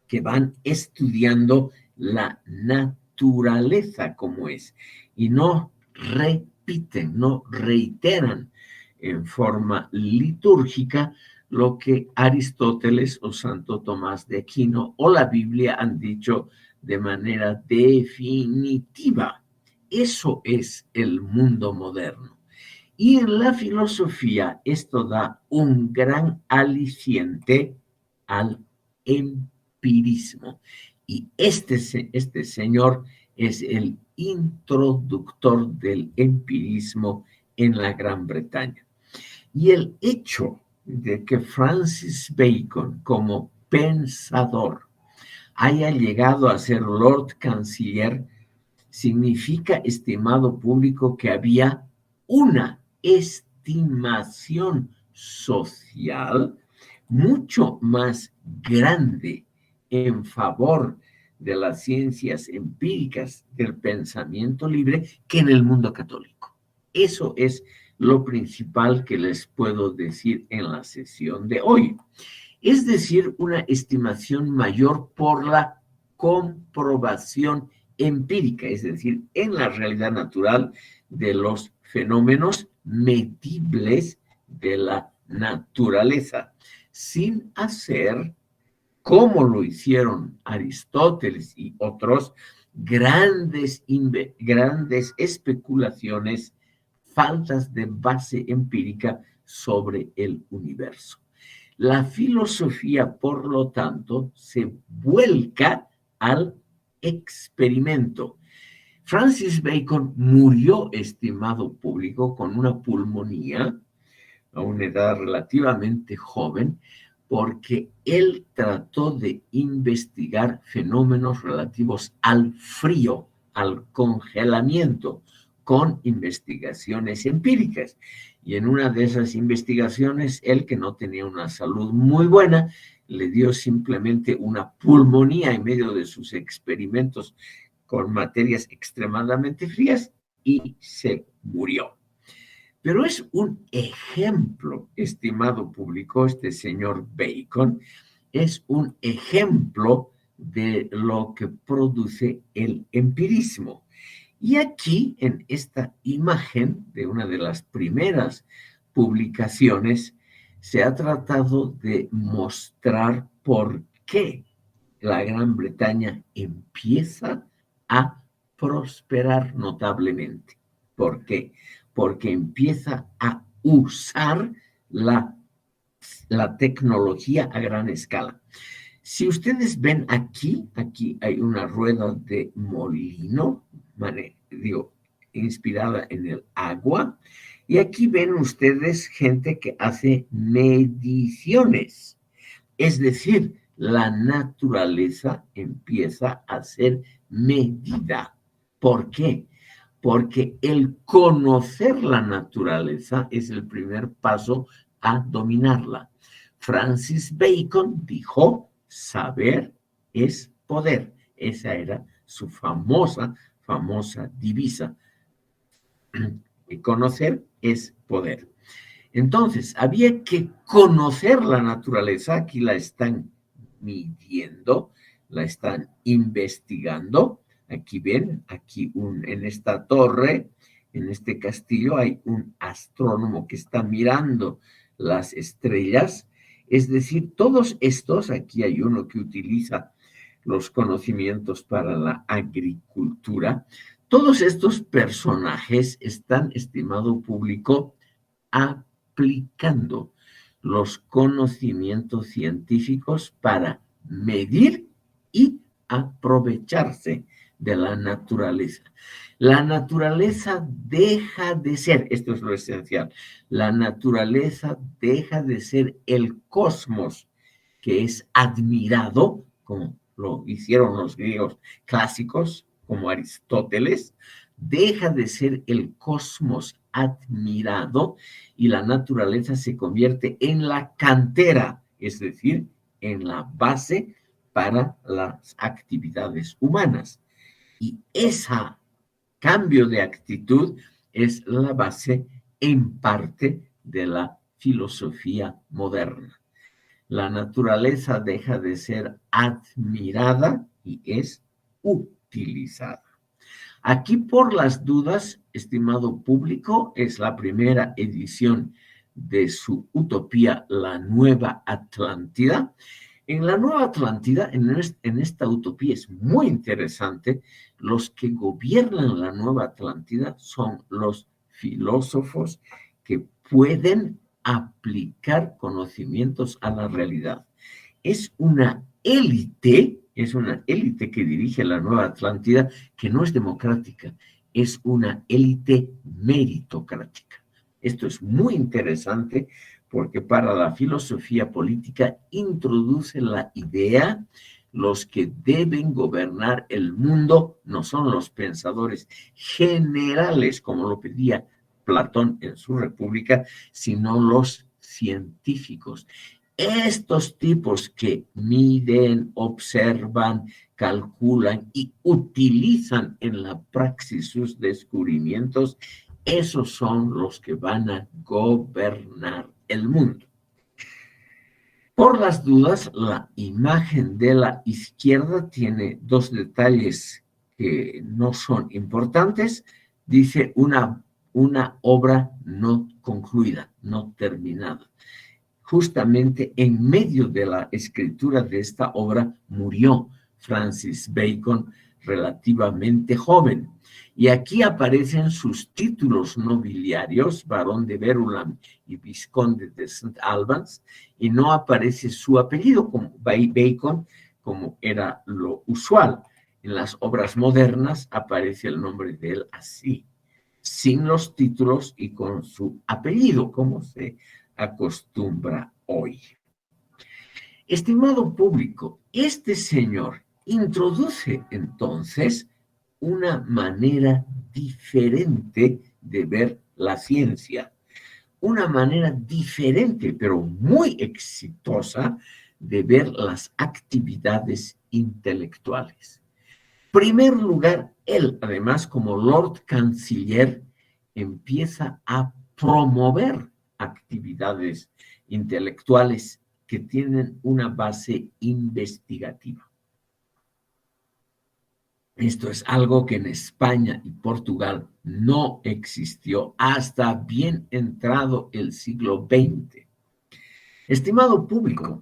que van estudiando la naturaleza como es y no repiten, no reiteran en forma litúrgica lo que Aristóteles o Santo Tomás de Aquino o la Biblia han dicho de manera definitiva. Eso es el mundo moderno. Y en la filosofía esto da un gran aliciente al empirismo. Y este señor es el introductor del empirismo en la Gran Bretaña. Y el hecho de que Francis Bacon, como pensador, haya llegado a ser Lord Canciller, significa, estimado público, que había una estimación social mucho más grande en favor de las ciencias empíricas del pensamiento libre que en el mundo católico. Eso es lo principal que les puedo decir en la sesión de hoy. Es decir, una estimación mayor por la comprobación empírica, es decir, en la realidad natural de los fenómenos medibles de la naturaleza, sin hacer, como lo hicieron Aristóteles y otros, grandes especulaciones faltas de base empírica sobre el universo. La filosofía, por lo tanto, se vuelca al experimento. Francis Bacon murió, estimado público, con una pulmonía a una edad relativamente joven, porque él trató de investigar fenómenos relativos al frío, al congelamiento, con investigaciones empíricas. Y en una de esas investigaciones, él, que no tenía una salud muy buena, le dio simplemente una pulmonía en medio de sus experimentos con materias extremadamente frías y se murió. Pero es un ejemplo, estimado público, este señor Bacon, es un ejemplo de lo que produce el empirismo. Y aquí, en esta imagen de una de las primeras publicaciones, se ha tratado de mostrar por qué la Gran Bretaña empieza a prosperar notablemente. ¿Por qué? Porque empieza a usar la tecnología a gran escala. Si ustedes ven aquí hay una rueda de molino, inspirada en el agua, y aquí ven ustedes gente que hace mediciones. Es decir, la naturaleza empieza a ser medida. ¿Por qué? Porque el conocer la naturaleza es el primer paso a dominarla. Francis Bacon dijo, saber es poder. Esa era su famosa divisa. Conocer es poder. Entonces, había que conocer la naturaleza, aquí la están midiendo, la están investigando. Aquí ven, en esta torre, en este castillo, hay un astrónomo que está mirando las estrellas. Es decir, todos estos, aquí hay uno que utiliza los conocimientos para la agricultura. Todos estos personajes están, estimado público, aplicando los conocimientos científicos para medir y aprovecharse de la naturaleza. La naturaleza deja de ser, esto es lo esencial, la naturaleza deja de ser el cosmos que es admirado, como lo hicieron los griegos clásicos, como Aristóteles, deja de ser el cosmos admirado y la naturaleza se convierte en la cantera, es decir, en la base para las actividades humanas. Y ese cambio de actitud es la base en parte de la filosofía moderna. La naturaleza deja de ser admirada y es utilizada. Aquí, por las dudas, estimado público, es la primera edición de su utopía, La Nueva Atlántida. En La Nueva Atlántida, en esta utopía es muy interesante, los que gobiernan la Nueva Atlántida son los filósofos que pueden aplicar conocimientos a la realidad. Es una élite que dirige la Nueva Atlántida, que no es democrática, es una élite meritocrática. Esto es muy interesante porque para la filosofía política introduce la idea, los que deben gobernar el mundo no son los pensadores generales, como lo pedía Platón en su República, sino los científicos. Estos tipos que miden, observan, calculan y utilizan en la praxis sus descubrimientos, esos son los que van a gobernar el mundo. Por las dudas, la imagen de la izquierda tiene dos detalles que no son importantes. Dice una obra no concluida, no terminada. Justamente en medio de la escritura de esta obra murió Francis Bacon relativamente joven. Y aquí aparecen sus títulos nobiliarios, barón de Verulam y vizconde de St. Albans, y no aparece su apellido como Bacon, como era lo usual. En las obras modernas aparece el nombre de él así, sin los títulos y con su apellido, como se acostumbra hoy. Estimado público, este señor introduce entonces una manera diferente de ver la ciencia, una manera diferente, pero muy exitosa, de ver las actividades intelectuales. En primer lugar, él, además, como Lord Canciller, empieza a promover actividades intelectuales que tienen una base investigativa. Esto es algo que en España y Portugal no existió hasta bien entrado el siglo XX. Estimado público,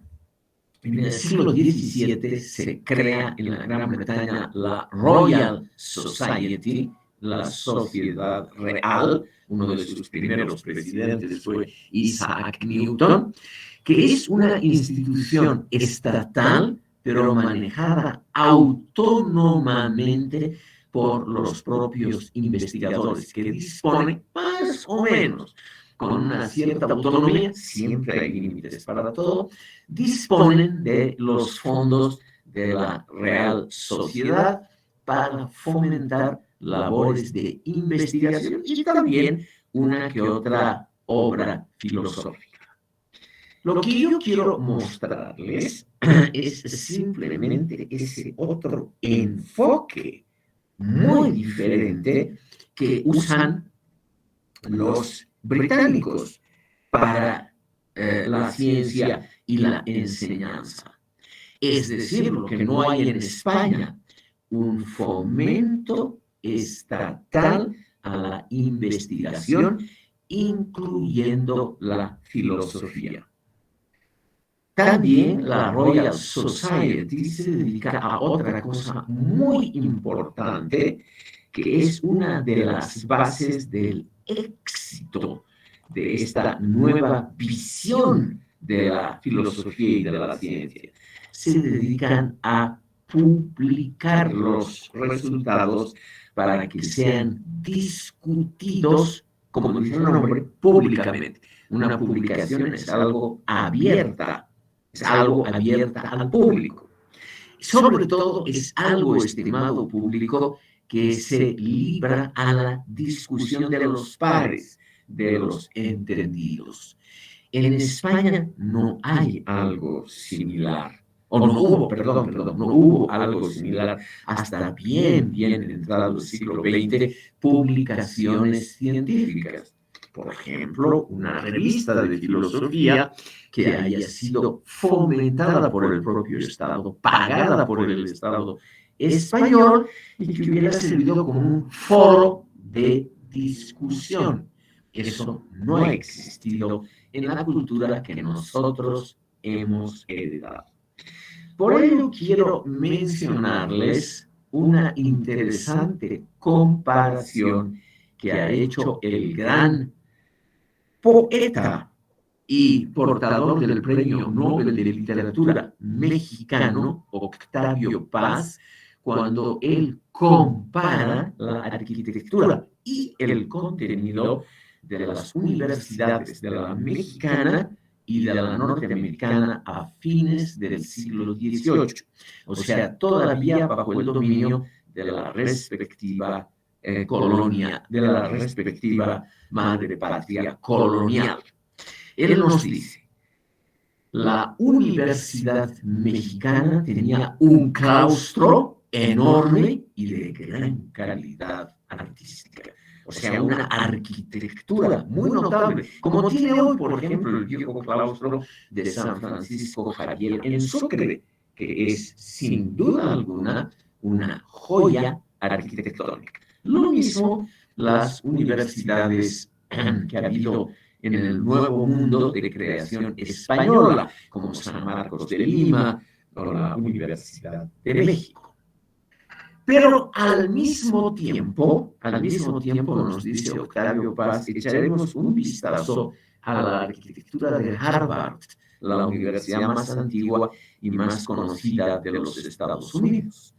en el siglo XVII se crea en la Gran Bretaña la Royal Society, la Sociedad Real. Uno de sus primeros presidentes fue Isaac Newton, que es una institución estatal, pero manejada autónomamente por los propios investigadores, que disponen más o menos con una cierta autonomía, siempre hay límites para todo, disponen de los fondos de la Real Sociedad para fomentar labores de investigación y también una que otra obra filosófica. Lo que yo quiero mostrarles es simplemente ese otro enfoque muy diferente que usan los británicos para la ciencia y la enseñanza. Es decir, lo que no hay en España, un fomento estatal a la investigación, incluyendo la filosofía. También la Royal Society se dedica a otra cosa muy importante, que es una de las bases del éxito de esta nueva visión de la filosofía y de la ciencia. Se dedican a publicar los resultados para que sean discutidos, como dice el nombre, públicamente. Una publicación es algo abierta, es algo abierta al público. Sobre todo es algo, estimado público, que se libra a la discusión de los pares, de los entendidos. En España no hay algo similar, o no hubo, perdón, no hubo algo similar hasta bien entrado el siglo XX, publicaciones científicas. Por ejemplo, una revista de filosofía que haya sido fomentada por el propio Estado, pagada por el Estado español y que hubiera servido como un foro de discusión. Eso no ha existido en la cultura que nosotros hemos heredado. Por ello quiero mencionarles una interesante comparación que ha hecho el gran poeta y portador del Premio Nobel de Literatura mexicano, Octavio Paz, cuando él compara la arquitectura y el contenido de las universidades de la mexicana y de la norteamericana a fines del siglo XVIII. O sea, todavía bajo el dominio de la respectiva colonia, de la respectiva madre patria colonial. Él nos dice, la Universidad Mexicana tenía un claustro enorme y de gran calidad artística. O sea, una arquitectura muy notable, como tiene hoy, por ejemplo, el viejo claustro de San Francisco Javier en Sucre, que es, sin duda alguna, una joya arquitectónica. Lo mismo las universidades que ha habido en el nuevo mundo de creación española, como San Marcos de Lima o la Universidad de México. Pero al mismo tiempo, nos dice Octavio Paz, echaremos un vistazo a la arquitectura de Harvard, la universidad más antigua y más conocida de los Estados Unidos.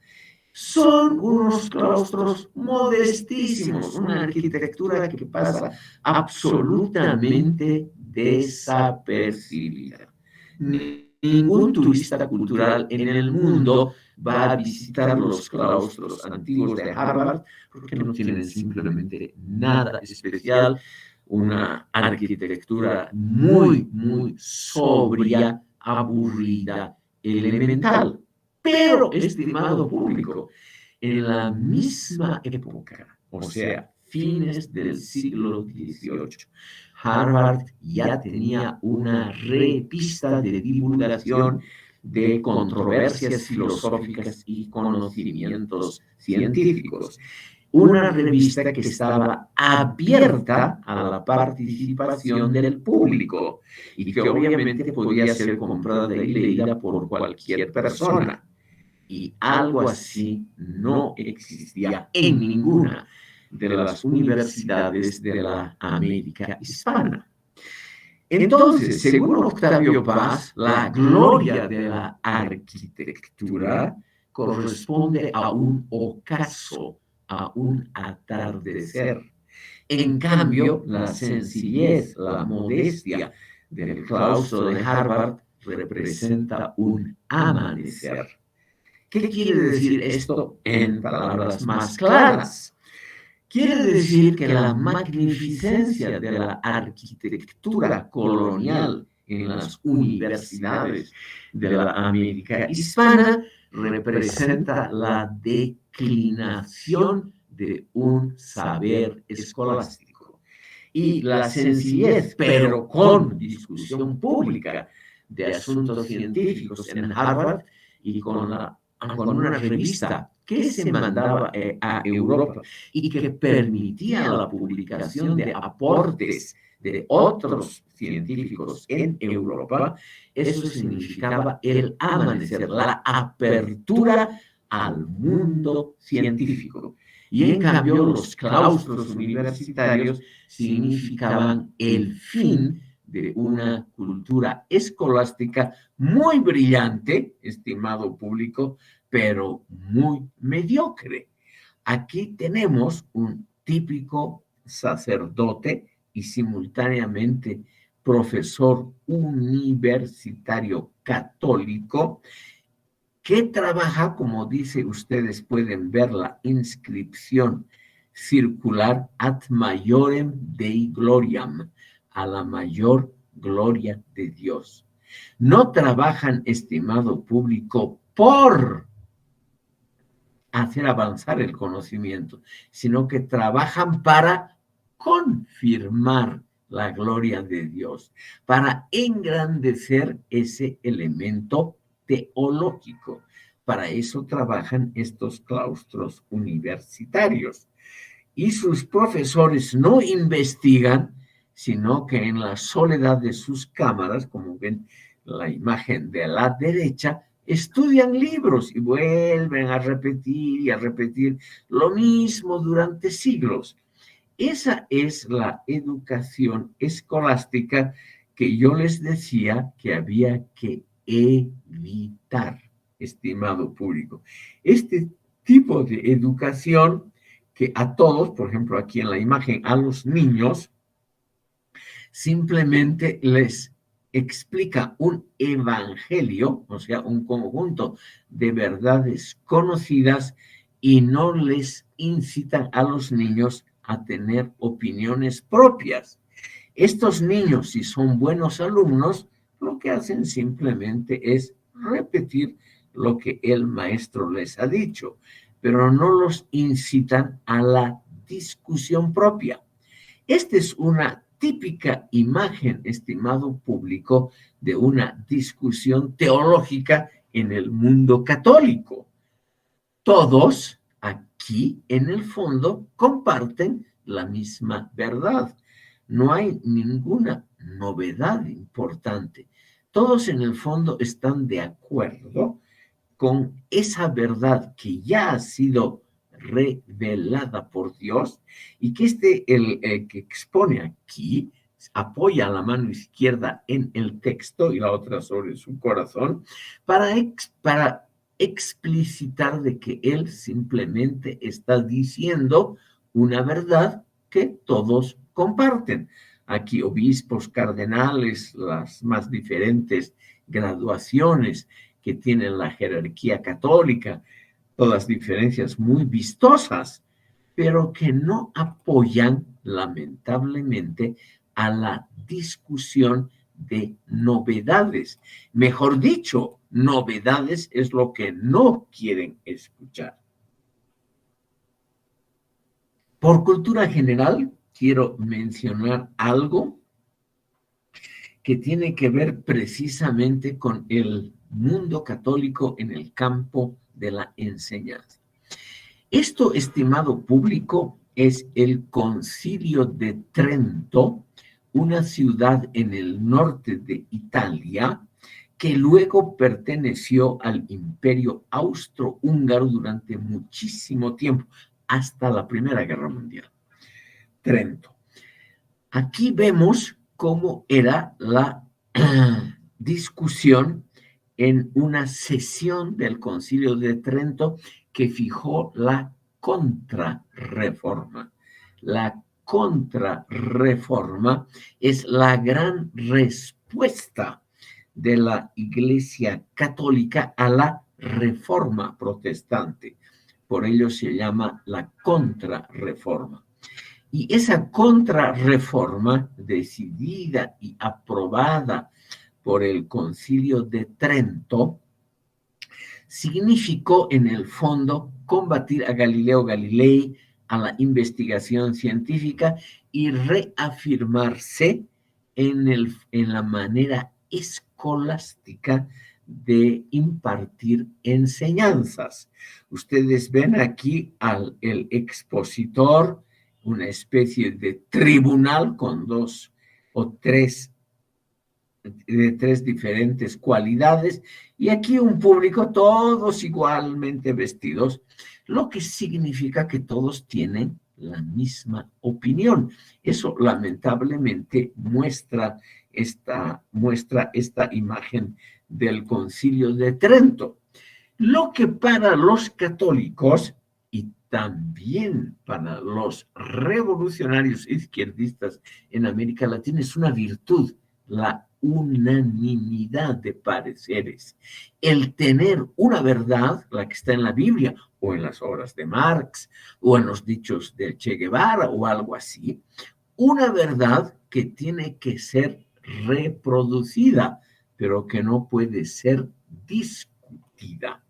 Son unos claustros modestísimos, una arquitectura que pasa absolutamente desapercibida. Ningún turista cultural en el mundo va a visitar los claustros antiguos de Harvard porque no tienen simplemente nada especial, una arquitectura muy, muy sobria, aburrida, elemental. Pero, estimado público, en la misma época, o sea, fines del siglo XVIII, Harvard ya tenía una revista de divulgación de controversias filosóficas y conocimientos científicos. Una revista que estaba abierta a la participación del público y que obviamente podía ser comprada y leída por cualquier persona. Y algo así no existía en ninguna de las universidades de la América hispana. Entonces, según Octavio Paz, la gloria de la arquitectura corresponde a un ocaso, a un atardecer. En cambio, la sencillez, la modestia del claustro de Harvard representa un amanecer. ¿Qué quiere decir esto en palabras más claras? Quiere decir que la magnificencia de la arquitectura colonial en las universidades de la América hispana representa la declinación de un saber escolástico. Y la sencillez, pero con discusión pública de asuntos científicos en Harvard y con una revista que se mandaba a Europa y que permitía la publicación de aportes de otros científicos en Europa, eso significaba el amanecer, la apertura al mundo científico. Y en cambio, los claustros universitarios significaban el fin de una cultura escolástica muy brillante, estimado público, pero muy mediocre. Aquí tenemos un típico sacerdote y simultáneamente profesor universitario católico que trabaja, como dice, ustedes pueden ver la inscripción circular, ad maiorem Dei gloriam, a la mayor gloria de Dios. No trabajan, estimado público, por hacer avanzar el conocimiento, sino que trabajan para confirmar la gloria de Dios, para engrandecer ese elemento teológico. Para eso trabajan estos claustros universitarios. Y sus profesores no investigan, sino que en la soledad de sus cámaras, como ven la imagen de la derecha, estudian libros y vuelven a repetir lo mismo durante siglos. Esa es la educación escolástica que yo les decía que había que evitar, estimado público. Este tipo de educación que a todos, por ejemplo, aquí en la imagen, a los niños, simplemente les explica un evangelio, o sea, un conjunto de verdades conocidas y no les incitan a los niños a tener opiniones propias. Estos niños, si son buenos alumnos, lo que hacen simplemente es repetir lo que el maestro les ha dicho, pero no los incitan a la discusión propia. Esta es una típica imagen, estimado público, de una discusión teológica en el mundo católico. Todos aquí, en el fondo, comparten la misma verdad. No hay ninguna novedad importante. Todos, en el fondo, están de acuerdo con esa verdad que ya ha sido revelada por Dios y que el que expone aquí apoya la mano izquierda en el texto y la otra sobre su corazón para explicitar de que él simplemente está diciendo una verdad que todos comparten. aquí obispos, cardenales, las más diferentes graduaciones que tiene la jerarquía católica, todas diferencias muy vistosas, pero que no apoyan, lamentablemente, a la discusión de novedades. Mejor dicho, novedades es lo que no quieren escuchar. Por cultura general, quiero mencionar algo que tiene que ver precisamente con el mundo católico en el campo de la enseñanza. Esto, estimado público, es el Concilio de Trento, una ciudad en el norte de Italia, que luego perteneció al Imperio Austrohúngaro durante muchísimo tiempo, hasta la Primera Guerra Mundial. Trento. Aquí vemos cómo era la discusión en una sesión del Concilio de Trento que fijó la contrarreforma. La contrarreforma es la gran respuesta de la Iglesia Católica a la reforma protestante. Por ello se llama la contrarreforma. Y esa contrarreforma decidida y aprobada por el Concilio de Trento significó en el fondo combatir a Galileo Galilei, a la investigación científica y reafirmarse en la manera escolástica de impartir enseñanzas. Ustedes ven aquí al el expositor, una especie de tribunal con dos o tres de tres diferentes cualidades, y aquí un público todos igualmente vestidos, lo que significa que todos tienen la misma opinión. Eso lamentablemente muestra esta imagen del Concilio de Trento. Lo que para los católicos y también para los revolucionarios izquierdistas en América Latina es una virtud, la unanimidad de pareceres, el tener una verdad, la que está en la Biblia o en las obras de Marx o en los dichos de Che Guevara o algo así, una verdad que tiene que ser reproducida, pero que no puede ser discutida.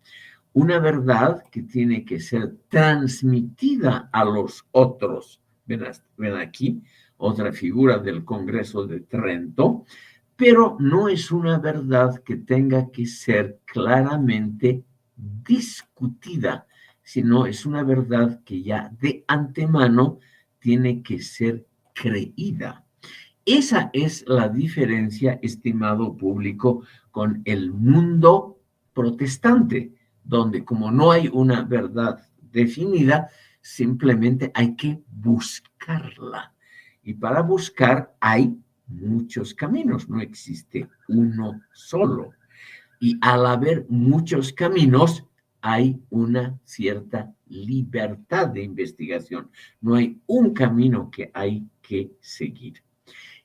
Una verdad que tiene que ser transmitida a los otros. Ven aquí otra figura del Congreso de Trento, pero no es una verdad que tenga que ser claramente discutida, sino es una verdad que ya de antemano tiene que ser creída. Esa es la diferencia, estimado público, con el mundo protestante, donde como no hay una verdad definida, simplemente hay que buscarla. Y para buscar hay muchos caminos, no existe uno solo. Y al haber muchos caminos, hay una cierta libertad de investigación. No hay un camino que hay que seguir.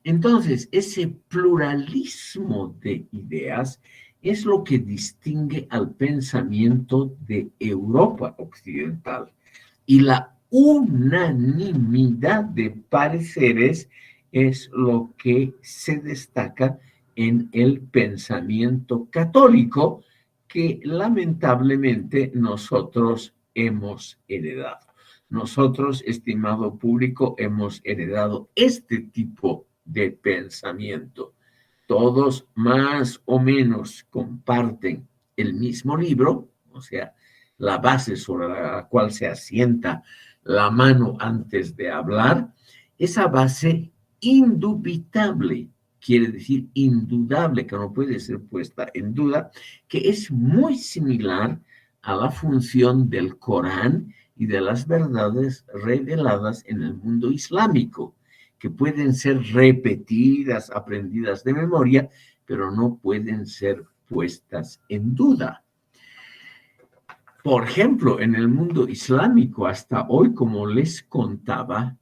Entonces, ese pluralismo de ideas es lo que distingue al pensamiento de Europa occidental. Y la unanimidad de pareceres es lo que se destaca en el pensamiento católico que lamentablemente nosotros hemos heredado. Nosotros, estimado público, hemos heredado este tipo de pensamiento. Todos más o menos comparten el mismo libro, o sea, la base sobre la cual se asienta la mano antes de hablar, esa base indubitable, quiere decir indudable, que no puede ser puesta en duda, que es muy similar a la función del Corán y de las verdades reveladas en el mundo islámico, que pueden ser repetidas, aprendidas de memoria, pero no pueden ser puestas en duda. Por ejemplo, en el mundo islámico hasta hoy, como les contaba,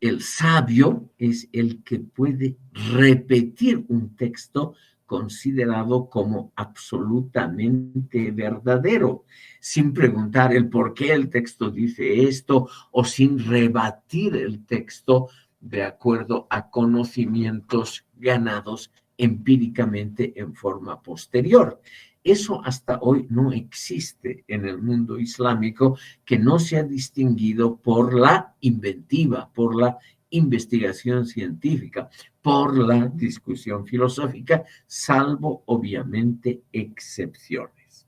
El sabio es el que puede repetir un texto considerado como absolutamente verdadero, sin preguntar el por qué el texto dice esto o sin rebatir el texto de acuerdo a conocimientos ganados empíricamente en forma posterior. Eso hasta hoy no existe en el mundo islámico, que no se ha distinguido por la inventiva, por la investigación científica, por la discusión filosófica, salvo obviamente excepciones.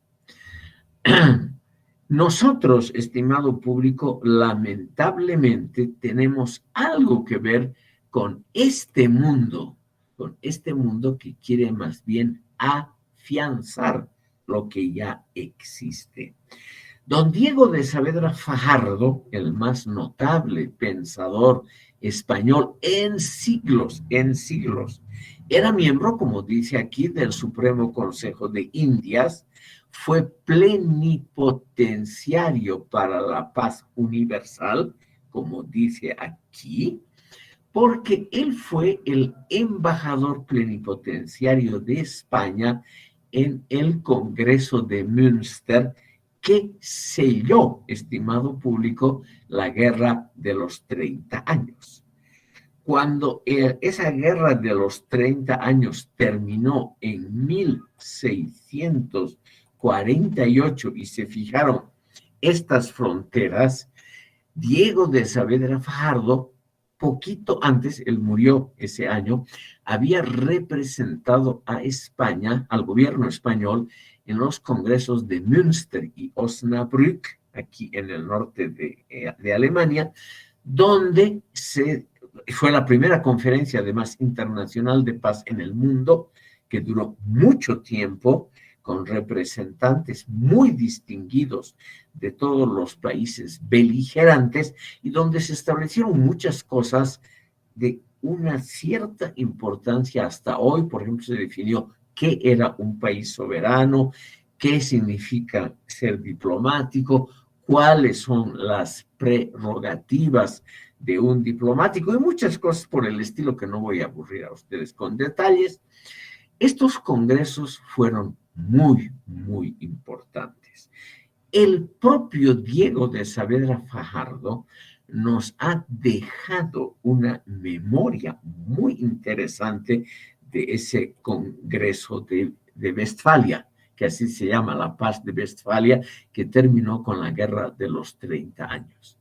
Nosotros, estimado público, lamentablemente tenemos algo que ver con este mundo que quiere más bien afianzar lo que ya existe. Don Diego de Saavedra Fajardo, el más notable pensador español en siglos, era miembro, como dice aquí, del Supremo Consejo de Indias, fue plenipotenciario para la paz universal, como dice aquí, porque él fue el embajador plenipotenciario de España en el Congreso de Münster, que selló, estimado público, la Guerra de los 30 años. Cuando esa Guerra de los 30 años terminó en 1648 y se fijaron estas fronteras, Diego de Saavedra Fajardo, poquito antes, él murió ese año, había representado a España, al gobierno español, en los congresos de Münster y Osnabrück, aquí en el norte de Alemania, donde fue la primera conferencia, además, internacional de paz en el mundo, que duró mucho tiempo, con representantes muy distinguidos de todos los países beligerantes y donde se establecieron muchas cosas de una cierta importancia hasta hoy. Por ejemplo, se definió qué era un país soberano, qué significa ser diplomático, cuáles son las prerrogativas de un diplomático y muchas cosas por el estilo que no voy a aburrir a ustedes con detalles. Estos congresos fueron muy, muy importantes. El propio Diego de Saavedra Fajardo nos ha dejado una memoria muy interesante de ese Congreso de Westfalia, que así se llama, la Paz de Westfalia, que terminó con la Guerra de los 30 años.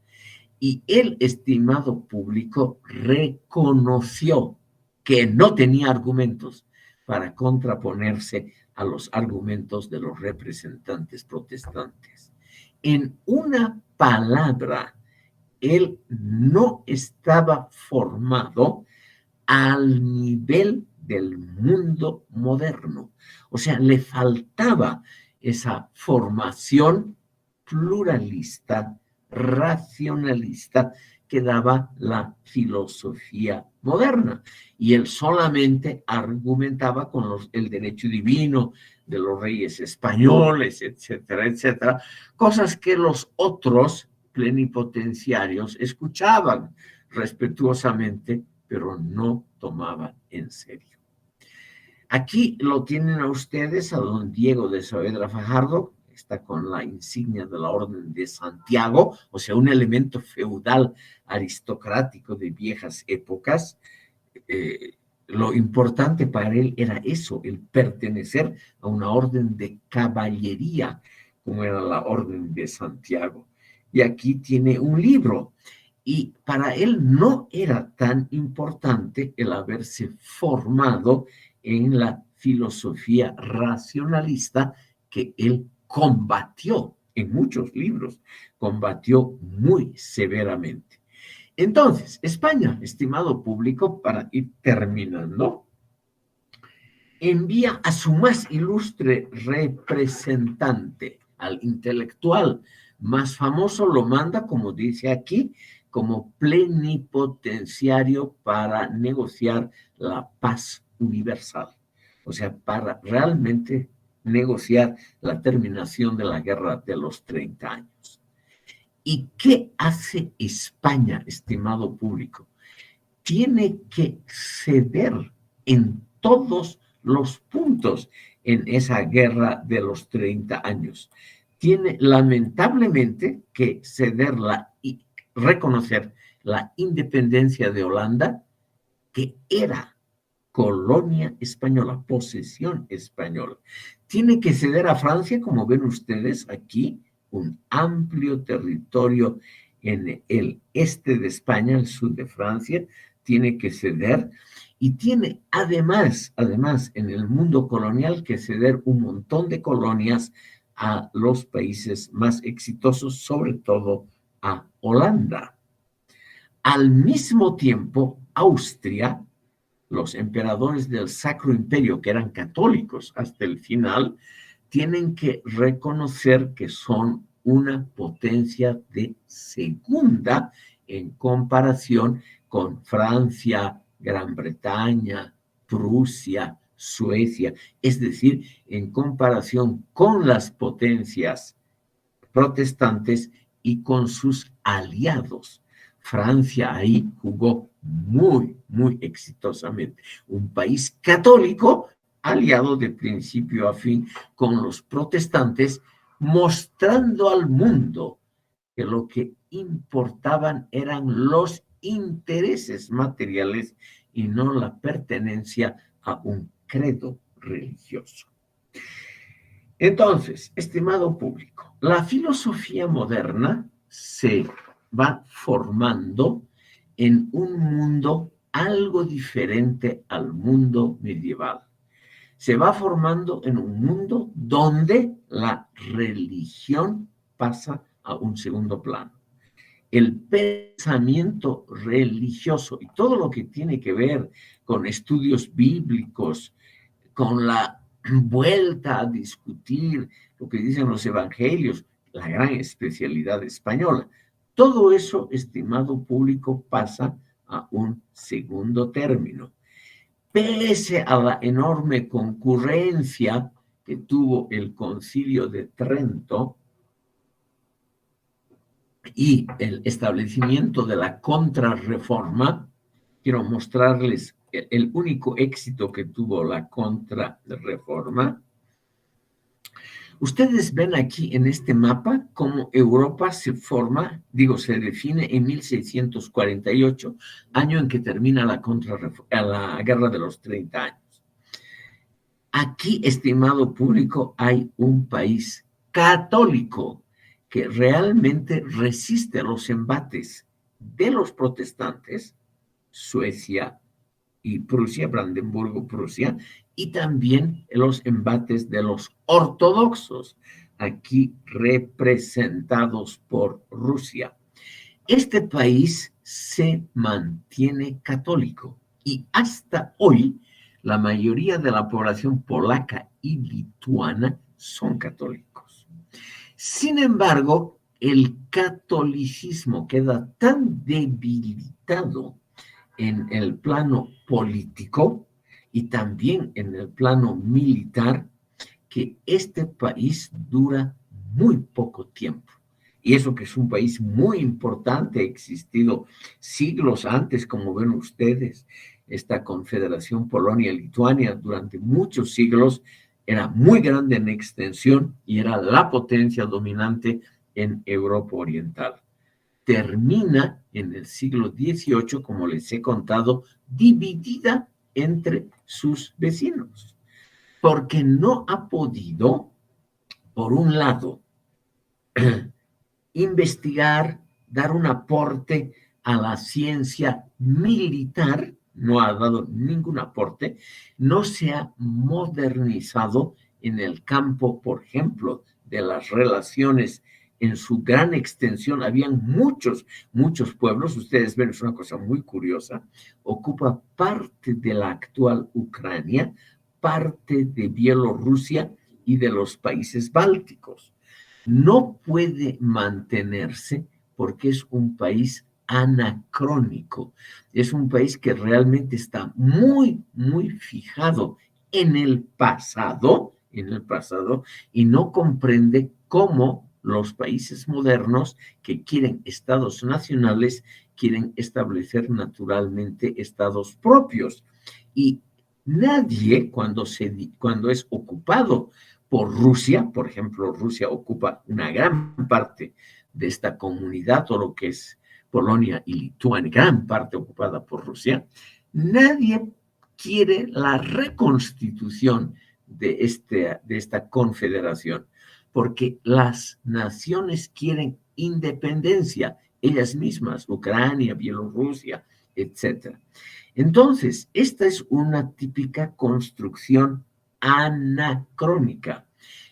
Y el estimado público reconoció que no tenía argumentos para contraponerse a los argumentos de los representantes protestantes. En una palabra, él no estaba formado al nivel del mundo moderno. O sea, le faltaba esa formación pluralista, racionalista que daba la filosofía moderna. Y él solamente argumentaba con el derecho divino de los reyes españoles, etcétera, etcétera, cosas que los otros plenipotenciarios escuchaban respetuosamente, pero no tomaban en serio. Aquí lo tienen a ustedes, a don Diego de Saavedra Fajardo, está con la insignia de la Orden de Santiago, o sea, un elemento feudal aristocrático de viejas épocas. Lo importante para él era eso, el pertenecer a una orden de caballería, como era la Orden de Santiago. Y aquí tiene un libro. Y para él no era tan importante el haberse formado en la filosofía racionalista que él combatió en muchos libros, combatió muy severamente. Entonces, España, estimado público, para ir terminando, envía a su más ilustre representante, al intelectual más famoso, lo manda, como dice aquí, como plenipotenciario para negociar la paz universal. O sea, para realmente negociar la terminación de la guerra de los 30 años. ¿Y qué hace España, estimado público? tiene que ceder en todos los puntos en esa guerra de los 30 años. Tiene lamentablemente que cederla y reconocer la independencia de Holanda, que era colonia española, posesión española. Tiene que ceder a Francia, como ven ustedes aquí, un amplio territorio en el este de España, el sur de Francia, tiene que ceder y tiene además en el mundo colonial que ceder un montón de colonias a los países más exitosos, sobre todo a Holanda. Al mismo tiempo, Austria, los emperadores del Sacro Imperio, que eran católicos hasta el final, tienen que reconocer que son una potencia de segunda en comparación con Francia, Gran Bretaña, Prusia, Suecia, es decir, en comparación con las potencias protestantes y con sus aliados. Francia ahí jugó muy exitosamente. Un país católico aliado de principio a fin con los protestantes, mostrando al mundo que lo que importaban eran los intereses materiales y no la pertenencia a un credo religioso. Entonces, estimado público, la filosofía moderna se va formando en un mundo algo diferente al mundo medieval. Se va formando en un mundo donde la religión pasa a un segundo plano. El pensamiento religioso y todo lo que tiene que ver con estudios bíblicos, con la vuelta a discutir lo que dicen los evangelios, la gran especialidad española. Todo eso, estimado público, pasa a un segundo término. Pese a la enorme concurrencia que tuvo el Concilio de Trento y el establecimiento de la contrarreforma, quiero mostrarles el único éxito que tuvo la contrarreforma. Ustedes ven aquí en este mapa cómo Europa se forma, se define en 1648, año en que termina la Guerra de los 30 años. Aquí, estimado público, hay un país católico que realmente resiste los embates de los protestantes, Suecia y Prusia, Brandenburgo, Prusia, y también los embates de los ortodoxos, aquí representados por Rusia. Este país se mantiene católico y hasta hoy la mayoría de la población polaca y lituana son católicos. Sin embargo, el catolicismo queda tan debilitado en el plano político y también en el plano militar, que este país dura muy poco tiempo. Y eso que es un país muy importante, ha existido siglos antes, como ven ustedes, esta Confederación Polonia-Lituania durante muchos siglos era muy grande en extensión y era la potencia dominante en Europa Oriental. Termina en el siglo XVIII, como les he contado, dividida entre sus vecinos, porque no ha podido, por un lado, investigar, dar un aporte a la ciencia militar, no ha dado ningún aporte, no se ha modernizado en el campo, por ejemplo, de las relaciones en su gran extensión. Habían muchos pueblos, ustedes ven, es una cosa muy curiosa, ocupa parte de la actual Ucrania, parte de Bielorrusia y de los países bálticos. No puede mantenerse porque es un país anacrónico, es un país que realmente está muy fijado en el pasado, y no comprende cómo los países modernos que quieren estados nacionales, quieren establecer naturalmente estados propios. Y nadie, cuando es ocupado por Rusia, por ejemplo, Rusia ocupa una gran parte de esta comunidad, o lo que es Polonia y Lituania, gran parte ocupada por Rusia, nadie quiere la reconstitución de esta confederación, porque las naciones quieren independencia, ellas mismas, Ucrania, Bielorrusia, etc. Entonces, esta es una típica construcción anacrónica.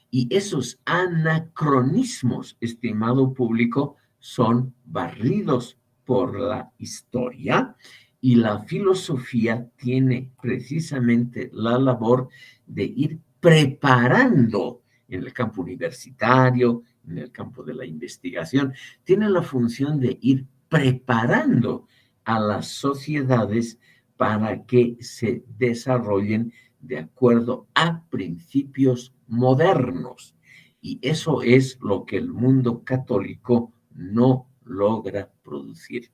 Y esos anacronismos, estimado público, son barridos por la historia, y la filosofía tiene precisamente la labor de ir preparando en el campo universitario, en el campo de la investigación, tiene la función de ir preparando a las sociedades para que se desarrollen de acuerdo a principios modernos. Y eso es lo que el mundo católico no logra producir.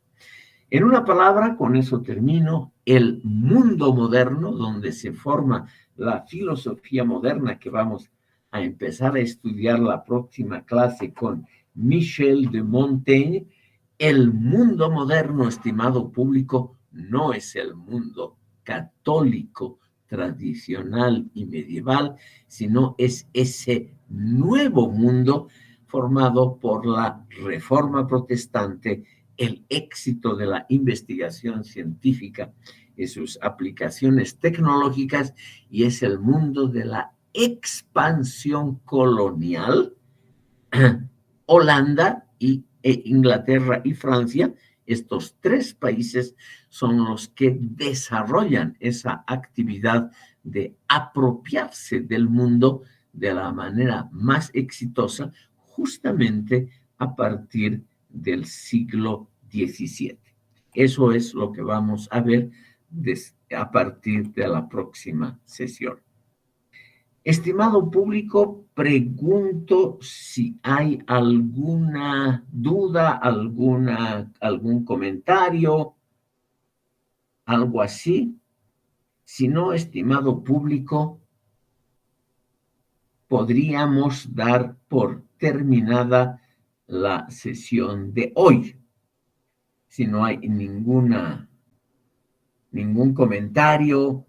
En una palabra, con eso termino, el mundo moderno, donde se forma la filosofía moderna, que vamos a empezar a estudiar la próxima clase con Michel de Montaigne. El mundo moderno, estimado público, no es el mundo católico tradicional y medieval, sino es ese nuevo mundo formado por la Reforma Protestante, el éxito de la investigación científica y sus aplicaciones tecnológicas, y es el mundo de la expansión colonial. Holanda Inglaterra y Francia, estos tres países son los que desarrollan esa actividad de apropiarse del mundo de la manera más exitosa, justamente a partir del siglo XVII. Eso es lo que vamos a ver a partir de la próxima sesión. Estimado público, pregunto si hay alguna duda, algún comentario, algo así. Si no, estimado público, podríamos dar por terminada la sesión de hoy. Si no hay ningún comentario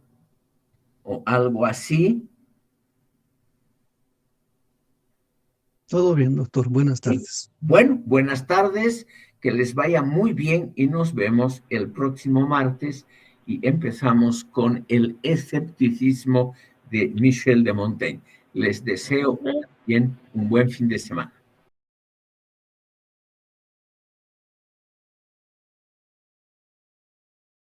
o algo así. Todo bien, doctor. Buenas tardes. Bueno, buenas tardes, que les vaya muy bien y nos vemos el próximo martes, y empezamos con el escepticismo de Michel de Montaigne. Les deseo bien un buen fin de semana.